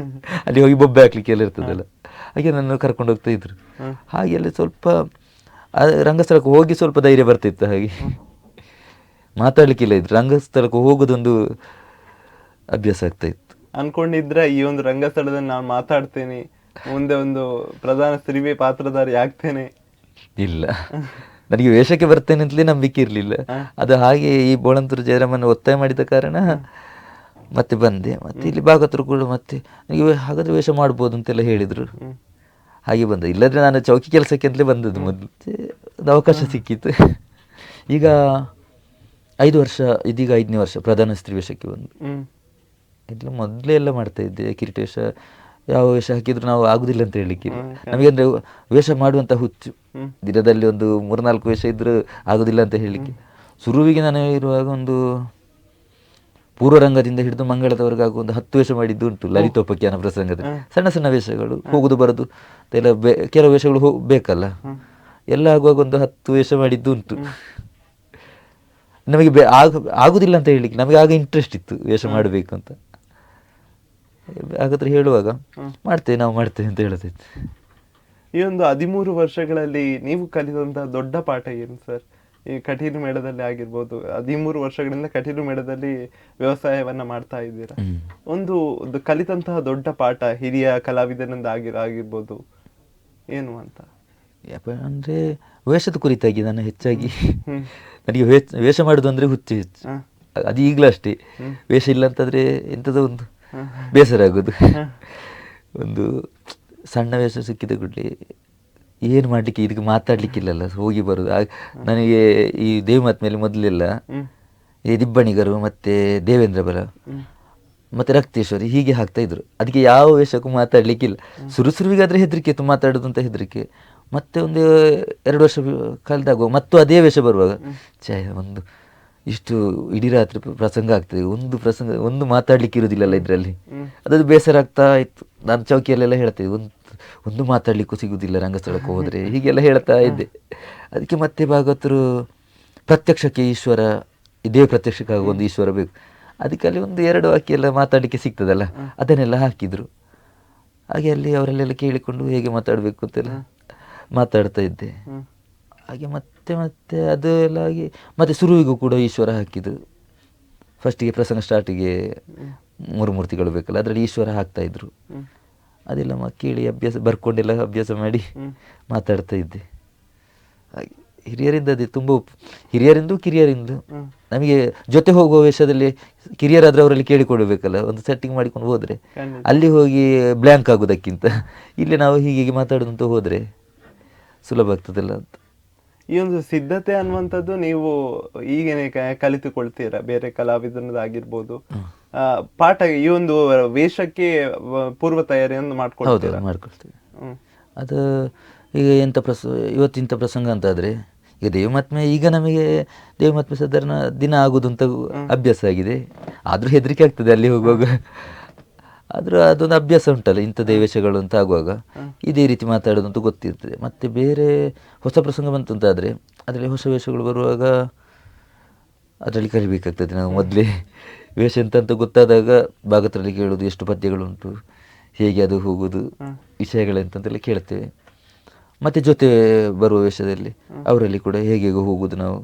ಅಲ್ಲಿ ಹೋಗಿ ಬೊಬ್ಬೆ ಹಾಕ್ಲಿಕ್ಕೆ ಎಲ್ಲ ಇರ್ತದಲ್ಲ, ಹಾಗೆ ನನ್ನ ಕರ್ಕೊಂಡು ಹೋಗ್ತಾ ಇದ್ರು. ಹಾಗೆಲ್ಲ ಸ್ವಲ್ಪ ರಂಗಸ್ಥಳಕ್ಕೆ ಹೋಗಿ ಸ್ವಲ್ಪ ಧೈರ್ಯ ಬರ್ತಿತ್ತು, ಹಾಗೆ ಮಾತಾಡ್ಲಿಕ್ಕಿಲ್ಲ ಇದ್ರು, ರಂಗಸ್ಥಳಕ್ಕೆ ಹೋಗೋದೊಂದು ಅಭ್ಯಾಸ ಆಗ್ತಾ ಇತ್ತು. ಅನ್ಕೊಂಡಿದ್ರೆ ಈ ಒಂದು ರಂಗಸ್ಥಳದಲ್ಲಿ ನಾನು ಮಾತಾಡ್ತೇನೆ, ಮುಂದೆ ಒಂದು ಪ್ರಧಾನ ಸ್ತ್ರೀ ಪಾತ್ರಧಾರಿ ಆಗ್ತೇನೆ? ಇಲ್ಲ, ನನಗೆ ವೇಷಕ್ಕೆ ಬರ್ತೇನೆ ಅಂತಲೇ ನಂಬಿಕೆ ಇರಲಿಲ್ಲ. ಅದು ಹಾಗೆ ಈ ಬೋಳಂತೂರು ಜಯರಾಮನ ಒತ್ತಾಯ ಮಾಡಿದ ಕಾರಣ ಮತ್ತೆ ಬಂದೆ. ಮತ್ತೆ ಇಲ್ಲಿ ಭಾಗತರು ಕೂಡ ಮತ್ತೆ ನನಗೆ ಹಾಗಾದ್ರೆ ವೇಷ ಮಾಡ್ಬೋದು ಅಂತೆಲ್ಲ ಹೇಳಿದರು, ಹಾಗೆ ಬಂದ. ಇಲ್ಲದ್ರೆ ನಾನು ಚೌಕಿ ಕೆಲಸಕ್ಕೆ ಅಂತಲೇ ಬಂದದ್ದು ಮೊದಲು. ಒಂದು ಅವಕಾಶ ಸಿಕ್ಕಿತ್ತು. ಈಗ 5 ವರ್ಷ, ಇದೀಗ 5ನೇ ವರ್ಷ ಪ್ರಧಾನ ಸ್ತ್ರೀ ವೇಷಕ್ಕೆ ಬಂದು. ಇಲ್ಲ ಮೊದಲೇ ಎಲ್ಲ ಮಾಡ್ತಾ ಇದ್ದೆ ಕಿರೀಟ ವೇಷ, ಯಾವ ವೇಷ ಹಾಕಿದ್ರು ನಾವು ಆಗುದಿಲ್ಲ ಅಂತ ಹೇಳಲಿಕ್ಕೆ. ನಮಗೆ ಅಂದರೆ ವೇಷ ಮಾಡುವಂಥ ಹುಚ್ಚು, ದಿನದಲ್ಲಿ ಒಂದು 3-4 ವೇಷ ಇದ್ದರೂ ಆಗೋದಿಲ್ಲ ಅಂತ ಹೇಳಲಿಕ್ಕೆ. ಶುರುವಿಗೆ ನಾನು ಇರುವಾಗ ಒಂದು ಪೂರ್ವರಂಗದಿಂದ ಹಿಡಿದು ಮಂಗಳದವರೆಗೆ ಆಗುವ ಒಂದು 10 ವೇಷ ಮಾಡಿದ್ದು ಉಂಟು. ಲಲಿತೋಪಖ್ಯಾನ ಪ್ರಸಂಗದಲ್ಲಿ ಸಣ್ಣ ಸಣ್ಣ ವೇಷಗಳು, ಹೋಗುದು ಬರೋದು ಎಲ್ಲ ಕೆಲವು ವೇಷಗಳು ಬೇಕಲ್ಲ, ಎಲ್ಲ ಆಗುವಾಗ ಒಂದು 10 ವೇಷ ಮಾಡಿದ್ದು ಉಂಟು. ನಮಗೆ ಆಗುದಿಲ್ಲ ಅಂತ ಹೇಳಲಿಕ್ಕೆ, ನಮಗೆ ಆಗ ಇಂಟ್ರೆಸ್ಟ್ ಇತ್ತು ವೇಷ ಮಾಡಬೇಕು ಅಂತ. ಹಾಗಾದ್ರೆ ಹೇಳುವಾಗ ಮಾಡ್ತೇವೆ ನಾವು ಮಾಡ್ತೇವೆ ಅಂತ ಹೇಳ್ತೈತೆ. ಈ ಒಂದು 13 ವರ್ಷಗಳಲ್ಲಿ ನೀವು ಕಲಿತಂತಹ ದೊಡ್ಡ ಪಾಠ ಏನು ಸರ್? ಈ ಕಟೀಲು ಮೇಳದಲ್ಲಿ ಆಗಿರ್ಬೋದು, 13 ವರ್ಷಗಳಿಂದ ಕಟೀಲು ಮೇಳದಲ್ಲಿ ವ್ಯವಸಾಯವನ್ನ ಮಾಡ್ತಾ ಇದ್ದೀರಾ. ಒಂದು ಕಲಿತಂತಹ ದೊಡ್ಡ ಪಾಠ ಹಿರಿಯ ಕಲಾವಿದನಿಂದ ಆಗಿರ್ಬೋದು ಏನು ಅಂತ? ಅಂದ್ರೆ ವೇಷದ ಕುರಿತಾಗಿ ನಾನು ಹೆಚ್ಚಾಗಿ ನನಗೆ ವೇಷ ಮಾಡುದು ಅಂದ್ರೆ ಹುಚ್ಚು ಹೆಚ್ಚು. ಅದು ಈಗಲೂ ಅಷ್ಟೇ, ವೇಷ ಇಲ್ಲ ಅಂತಂದ್ರೆ ಎಂಥದೋ ಒಂದು ಬೇಸರ ಆಗೋದು. ಒಂದು ಸಣ್ಣ ವೇಷ ಸಿಕ್ಕಿದ ಕೂಡಲೇ ಏನು ಮಾಡಲಿಕ್ಕೆ, ಇದಕ್ಕೆ ಮಾತಾಡ್ಲಿಕ್ಕಿಲ್ಲಲ್ಲ, ಹೋಗಿ ಬರೋದು. ನನಗೆ ಈ ದೇವಮಾತ್ ಮೇಲೆ ಮೊದಲೆಲ್ಲ ಈ ದಿಬ್ಬಣಿಗರು ಮತ್ತು ದೇವೇಂದ್ರ ಬಲ ಮತ್ತು ರಕ್ತೇಶ್ವರಿ ಹೀಗೆ ಹಾಕ್ತಾ ಇದ್ರು. ಅದಕ್ಕೆ ಯಾವ ವೇಷಕ್ಕೂ ಮಾತಾಡ್ಲಿಕ್ಕಿಲ್ಲ. ಶುರುವಿಗಾದರೆ ಹೆದರಿಕೆ ಇತ್ತು, ಮಾತಾಡೋದು ಅಂತ ಹೆದರಿಕೆ. ಮತ್ತೆ ಒಂದು 2 ವರ್ಷ ಕಳೆದಾಗ ಮತ್ತು ಅದೇ ವೇಷ ಬರುವಾಗ ಒಂದು ಇಷ್ಟು ಇಡೀ ರಾತ್ರಿ ಪ್ರಸಂಗ ಆಗ್ತದೆ, ಒಂದು ಮಾತಾಡ್ಲಿಕ್ಕೆ ಇರೋದಿಲ್ಲಲ್ಲ ಇದರಲ್ಲಿ, ಅದದು ಬೇಸರ ಆಗ್ತಾ ಇತ್ತು. ನಾನು ಚೌಕಿಯಲ್ಲೆಲ್ಲ ಹೇಳ್ತೇವೆ, ಒಂದು ಮಾತಾಡ್ಲಿಕ್ಕೂ ಸಿಗುವುದಿಲ್ಲ ರಂಗಸ್ಥಳಕ್ಕೆ ಹೋದರೆ, ಹೀಗೆಲ್ಲ ಹೇಳ್ತಾ ಇದ್ದೆ. ಅದಕ್ಕೆ ಮತ್ತೆ ಭಾಗವತರು ಪ್ರತ್ಯಕ್ಷಕ್ಕೆ ಈಶ್ವರ, ಇದೇ ಪ್ರತ್ಯಕ್ಷಕ್ಕೆ ಒಂದು ಈಶ್ವರ ಬೇಕು, ಅದಕ್ಕೆ ಅಲ್ಲಿ ಒಂದು 2 ವಾಕ್ಯ ಎಲ್ಲ ಮಾತಾಡಲಿಕ್ಕೆ ಸಿಗ್ತದಲ್ಲ, ಅದನ್ನೆಲ್ಲ ಹಾಕಿದ್ರು. ಹಾಗೆ ಅಲ್ಲಿ ಅವರಲ್ಲೆಲ್ಲ ಕೇಳಿಕೊಂಡು ಹೇಗೆ ಮಾತಾಡಬೇಕು ಅಂತೆಲ್ಲ ಮಾತಾಡ್ತಾ ಇದ್ದೆ. ಹಾಗೆ ಮತ್ತೆ ಮತ್ತೆ ಅದು ಎಲ್ಲ ಆಗಿ ಮತ್ತೆ ಶುರುವಿಗೂ ಕೂಡ ಈಶ್ವರ ಹಾಕಿದ್ದು. ಫಸ್ಟಿಗೆ ಪ್ರಸಂಗ ಸ್ಟಾರ್ಟಿಗೆ 3 ಮೂರ್ತಿಗಳು ಬೇಕಲ್ಲ, ಅದರಲ್ಲಿ ಈಶ್ವರ ಹಾಕ್ತಾ ಇದ್ರು. ಅದೆಲ್ಲ ಕೇಳಿ ಅಭ್ಯಾಸ ಬರ್ಕೊಂಡೆಲ್ಲ ಅಭ್ಯಾಸ ಮಾಡಿ ಮಾತಾಡ್ತಾ ಇದ್ದೆ. ಹಾಗೆ ಹಿರಿಯರಿಂದ ಅದೇ ತುಂಬ ಹಿರಿಯರಿಂದು ಕಿರಿಯರಿಂದು ನಮಗೆ ಜೊತೆ ಹೋಗುವ ವೇಷದಲ್ಲಿ ಕಿರಿಯರಾದ್ರೆ ಅವರಲ್ಲಿ ಕೇಳಿಕೊಡ್ಬೇಕಲ್ಲ, ಒಂದು ಸೆಟ್ಟಿಂಗ್ ಮಾಡಿಕೊಂಡು ಹೋದರೆ ಅಲ್ಲಿ ಹೋಗಿ ಬ್ಲ್ಯಾಂಕ್ ಆಗೋದಕ್ಕಿಂತ ಇಲ್ಲಿ ನಾವು ಹೀಗೆ ಮಾತಾಡೋದಂತ ಹೋದರೆ ಸುಲಭ ಆಗ್ತದಲ್ಲ ಅಂತ. ಈ ಒಂದು ಸಿದ್ಧತೆ ಅನ್ನುವಂಥದ್ದು ನೀವು ಈಗೇನೆ ಕಲಿತುಕೊಳ್ತೀರಾ, ಬೇರೆ ಕಲಾವಿದರದಾಗಿರ್ಬೋದು ಪಾಠ, ಈ ಒಂದು ವೇಷಕ್ಕೆ ಪೂರ್ವ ತಯಾರಿಯನ್ನು ಮಾಡ್ಕೊಳ್ತೀರಾ? ಮಾಡ್ಕೊಳ್ತೀವಿ. ಅದು ಈಗ ಇವತ್ತಿಂಥ ಪ್ರಸಂಗ ಅಂತಾದರೆ, ಈಗ ದೇವಮಾತ್ಮೆ ಈಗ ನಮಗೆ ದೇವಮಾತ್ಮೆ ಸಾಧಾರಣ ದಿನ ಆಗೋದು ಅಂತ ಅಭ್ಯಾಸ ಆಗಿದೆ. ಆದರೂ ಹೆದರಿಕೆ ಆಗ್ತದೆ ಅಲ್ಲಿ ಹೋಗುವಾಗ. ಆದರೂ ಅದೊಂದು ಅಭ್ಯಾಸ ಉಂಟಲ್ಲ, ಇಂಥದ್ದೇ ವೇಷಗಳು ಅಂತ ಆಗುವಾಗ ಇದೇ ರೀತಿ ಮಾತಾಡೋದು ಅಂತ ಗೊತ್ತಿರ್ತದೆ. ಮತ್ತು ಬೇರೆ ಹೊಸ ಪ್ರಸಂಗ ಬಂತಂತಾದರೆ ಅದರಲ್ಲಿ ಹೊಸ ವೇಷಗಳು ಬರುವಾಗ ಅದರಲ್ಲಿ ಕಲಿಬೇಕಾಗ್ತದೆ. ನಾವು ಮೊದಲೇ ವೇಷ ಎಂತ ಗೊತ್ತಾದಾಗ ಭಾಗತರಲ್ಲಿ ಕೇಳೋದು, ಎಷ್ಟು ಪದ್ಯಗಳುಂಟು, ಹೇಗೆ ಅದು ಹೋಗೋದು, ವಿಷಯಗಳೆಂತಂತೆಲ್ಲ ಕೇಳ್ತೇವೆ. ಮತ್ತು ಜೊತೆ ಬರುವ ವೇಷದಲ್ಲಿ ಅವರಲ್ಲಿ ಕೂಡ ಹೇಗೆ ಹೋಗೋದು ನಾವು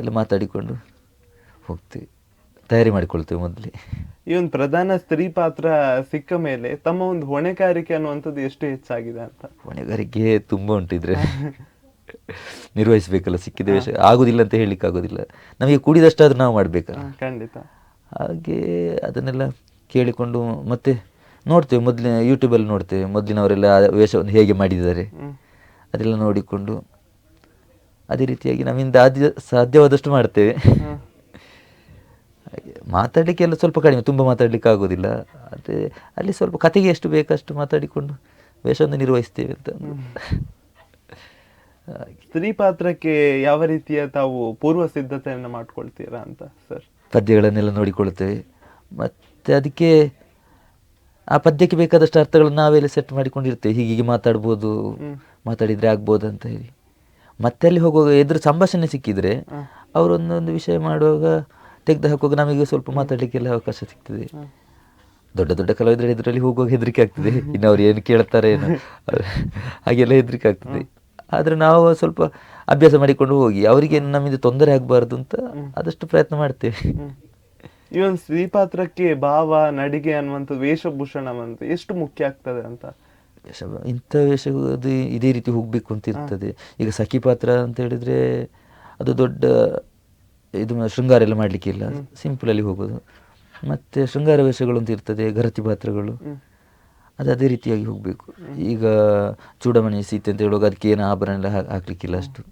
ಎಲ್ಲ ಮಾತಾಡಿಕೊಂಡು ಹೋಗ್ತೀವಿ, ತಯಾರಿ ಮಾಡಿಕೊಳ್ತೇವೆ ಮೊದಲೇ. ಈ ಒಂದು ಪ್ರಧಾನ ಸ್ತ್ರೀ ಪಾತ್ರ ಸಿಕ್ಕ ಮೇಲೆ ತಮ್ಮ ಒಂದು ಹೊಣೆಗಾರಿಕೆ ಅನ್ನುವಂಥದ್ದು ಎಷ್ಟು ಹೆಚ್ಚಾಗಿದೆ ಅಂತ? ಹೊಣೆಗಾರಿಕೆ ತುಂಬ ಉಂಟಿದ್ರೆ ನಿರ್ವಹಿಸಬೇಕಲ್ಲ, ಸಿಕ್ಕಿದ ವೇಷ ಆಗೋದಿಲ್ಲ ಅಂತ ಹೇಳಲಿಕ್ಕೆ ಆಗೋದಿಲ್ಲ, ನಮಗೆ ಕೂಡಿದಷ್ಟಾದ್ರೂ ನಾವು ಮಾಡಬೇಕಲ್ಲ. ಖಂಡಿತ. ಹಾಗೆ ಅದನ್ನೆಲ್ಲ ಕೇಳಿಕೊಂಡು ಮತ್ತೆ ನೋಡ್ತೇವೆ, ಮೊದಲಿನ ಯೂಟ್ಯೂಬಲ್ಲಿ ನೋಡ್ತೇವೆ ಮೊದಲಿನವರೆಲ್ಲ ವೇಷವನ್ನು ಹೇಗೆ ಮಾಡಿದ್ದಾರೆ ಅದೆಲ್ಲ ನೋಡಿಕೊಂಡು ಅದೇ ರೀತಿಯಾಗಿ ನಮ್ಮಿಂದ ಸಾಧ್ಯವಾದಷ್ಟು ಮಾಡ್ತೇವೆ. ಹಾಗೆ ಮಾತಾಡಲಿಕ್ಕೆ ಎಲ್ಲ ಸ್ವಲ್ಪ ಕಡಿಮೆ, ತುಂಬ ಮಾತಾಡಲಿಕ್ಕೆ ಆಗೋದಿಲ್ಲ. ಆದರೆ ಅಲ್ಲಿ ಸ್ವಲ್ಪ ಕತೆಗೆ ಎಷ್ಟು ಬೇಕಷ್ಟು ಮಾತಾಡಿಕೊಂಡು ವೇಷವನ್ನು ನಿರ್ವಹಿಸ್ತೇವೆ ಅಂತ. ಸ್ತ್ರೀ ಪಾತ್ರಕ್ಕೆ ಯಾವ ರೀತಿಯ ತಾವು ಪೂರ್ವ ಸಿದ್ಧತೆಯನ್ನು ಮಾಡ್ಕೊಳ್ತೀರಾ ಅಂತ ಸರ್? ಪದ್ಯಗಳನ್ನೆಲ್ಲ ನೋಡಿಕೊಳ್ಳುತ್ತೇವೆ, ಮತ್ತು ಅದಕ್ಕೆ ಆ ಪದ್ಯಕ್ಕೆ ಬೇಕಾದಷ್ಟು ಅರ್ಥಗಳನ್ನು ನಾವೆಲ್ಲ ಸೆಟ್ ಮಾಡಿಕೊಂಡಿರ್ತೇವೆ. ಹೀಗೆ ಮಾತಾಡ್ಬೋದು, ಮಾತಾಡಿದರೆ ಆಗ್ಬೋದು ಅಂತ ಹೇಳಿ. ಮತ್ತೆ ಅಲ್ಲಿ ಹೋಗುವಾಗ ಎದುರು ಸಂಭಾಷಣೆ ಸಿಕ್ಕಿದರೆ ಅವರೊಂದೊಂದು ವಿಷಯ ಮಾಡುವಾಗ ತೆಗೆದು ಹಾಕುವಾಗ ನಮಗೆ ಸ್ವಲ್ಪ ಮಾತಾಡಲಿಕ್ಕೆಲ್ಲ ಅವಕಾಶ ಸಿಗ್ತದೆ. ದೊಡ್ಡ ದೊಡ್ಡ ಕಲಾವಿದರ ಎದುರಲ್ಲಿ ಹೋಗುವಾಗ ಹೆದರಿಕೆ ಆಗ್ತದೆ, ಇನ್ನು ಅವ್ರು ಏನು ಕೇಳ್ತಾರೆ ಏನು ಹಾಗೆಲ್ಲ ಹೆದರಿಕೆ ಆಗ್ತದೆ. ಆದರೆ ನಾವು ಸ್ವಲ್ಪ ಅಭ್ಯಾಸ ಮಾಡಿಕೊಂಡು ಹೋಗಿ ಅವರಿಗೆ ನಮ್ಮಿಂದ ತೊಂದರೆ ಆಗಬಾರ್ದು ಅಂತ ಆದಷ್ಟು ಪ್ರಯತ್ನ ಮಾಡ್ತೇವೆ. ಈ ಒಂದು ಸ್ತ್ರೀ ಪಾತ್ರಕ್ಕೆ ಭಾವ, ನಡಿಗೆ ಅನ್ನುವಂಥ ವೇಷಭೂಷಣ ಅಂತ ಎಷ್ಟು ಮುಖ್ಯ ಆಗ್ತದೆ ಅಂತ? ಇಂಥ ವೇಷ ಅದು ಇದೇ ರೀತಿ ಹೋಗಬೇಕು ಅಂತ ಇರ್ತದೆ. ಈಗ ಸಖಿ ಪಾತ್ರ ಅಂತ ಹೇಳಿದರೆ ಅದು ದೊಡ್ಡ ಇದು ಶೃಂಗಾರ ಎಲ್ಲ ಮಾಡಲಿಕ್ಕಿಲ್ಲ, ಸಿಂಪಲಲ್ಲಿ ಹೋಗೋದು. ಮತ್ತು ಶೃಂಗಾರ ವೇಷಗಳು ಅಂತ ಇರ್ತದೆ, ಗರತಿ ಪಾತ್ರಗಳು, ಅದು ಅದೇ ರೀತಿಯಾಗಿ ಹೋಗಬೇಕು. ಈಗ ಚೂಡಮಣಿ ಸೀತೆ ಅಂತ ಹೇಳುವಾಗ ಅದಕ್ಕೆ ಏನು ಆಭರಣ ಎಲ್ಲ ಹಾಕಲಿಕ್ಕಿಲ್ಲ, ಅಷ್ಟು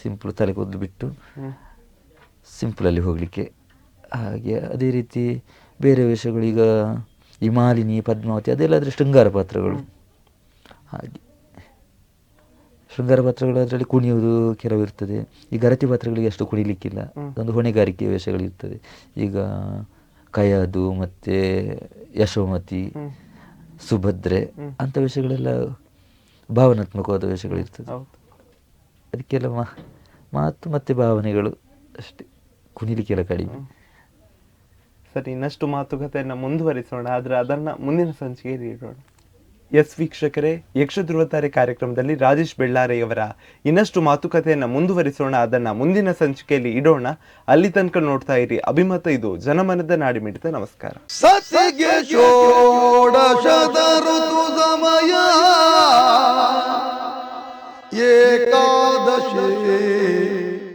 ಸಿಂಪಲ್ ತಲೆ ಕೂದಲು ಬಿಟ್ಟು ಸಿಂಪಲಲ್ಲಿ ಹೋಗಲಿಕ್ಕೆ. ಹಾಗೆ ಅದೇ ರೀತಿ ಬೇರೆ ವೇಷಗಳು, ಈಗ ಈ ಮಾಲಿನಿ, ಪದ್ಮಾವತಿ ಅದೆಲ್ಲ ಆದರೆ ಶೃಂಗಾರ ಪಾತ್ರಗಳು. ಹಾಗೆ ಶೃಂಗಾರ ಪಾತ್ರಗಳು ಅದರಲ್ಲಿ ಕುಣಿಯುವುದು ಕೆಲವು ಇರ್ತದೆ. ಈ ಗರತಿ ಪಾತ್ರಗಳಿಗೆ ಅಷ್ಟು ಕುಣಿಲಿಕ್ಕಿಲ್ಲ, ಅದೊಂದು ಹೊಣೆಗಾರಿಕೆ ವೇಷಗಳಿರ್ತದೆ. ಈಗ ಕಯದು ಮತ್ತು ಯಶೋಮತಿ, ಸುಭದ್ರೆ ಅಂಥ ವೇಷಗಳೆಲ್ಲ ಭಾವನಾತ್ಮಕವಾದ ವೇಷಗಳಿರ್ತದೆ. ಅದಕ್ಕೆಲ್ಲ ಮಾತು ಮತ್ತು ಭಾವನೆಗಳು ಅಷ್ಟೇ, ಕುಣಿಲಿಕ್ಕೆಲ್ಲ ಕಡಿಮೆ. ಸರಿ, ಇನ್ನಷ್ಟು ಮಾತುಕತೆಯನ್ನು ಮುಂದುವರಿಸೋಣ, ಆದರೆ ಅದನ್ನು ಮುಂದಿನ ಸಂಚಿಕೆಯಲ್ಲಿ ಇಡೋಣ. ಎಸ್ ವೀಕ್ಷಕರೇ, ಯಕ್ಷಧ್ರುವತಾರೆ ಕಾರ್ಯಕ್ರಮದಲ್ಲಿ ರಾಜೇಶ್ ಬೆಳ್ಳಾರೆಯವರ ಇನ್ನಷ್ಟು ಮಾತುಕತೆಯನ್ನು ಮುಂದುವರಿಸೋಣ, ಅದನ್ನು ಮುಂದಿನ ಸಂಚಿಕೆಯಲ್ಲಿ ಇಡೋಣ. ಅಲ್ಲಿ ತನಕ ನೋಡ್ತಾ ಇರಿ ಅಭಿಮತ, ಇದು ಜನಮನದ ನಾಡಿಮಿಡಿತ. ನಮಸ್ಕಾರ. ಸತಿಗೆ ಷೋಡಶದ ಋತು ಸಮಯ ಏಕಾದಶಿ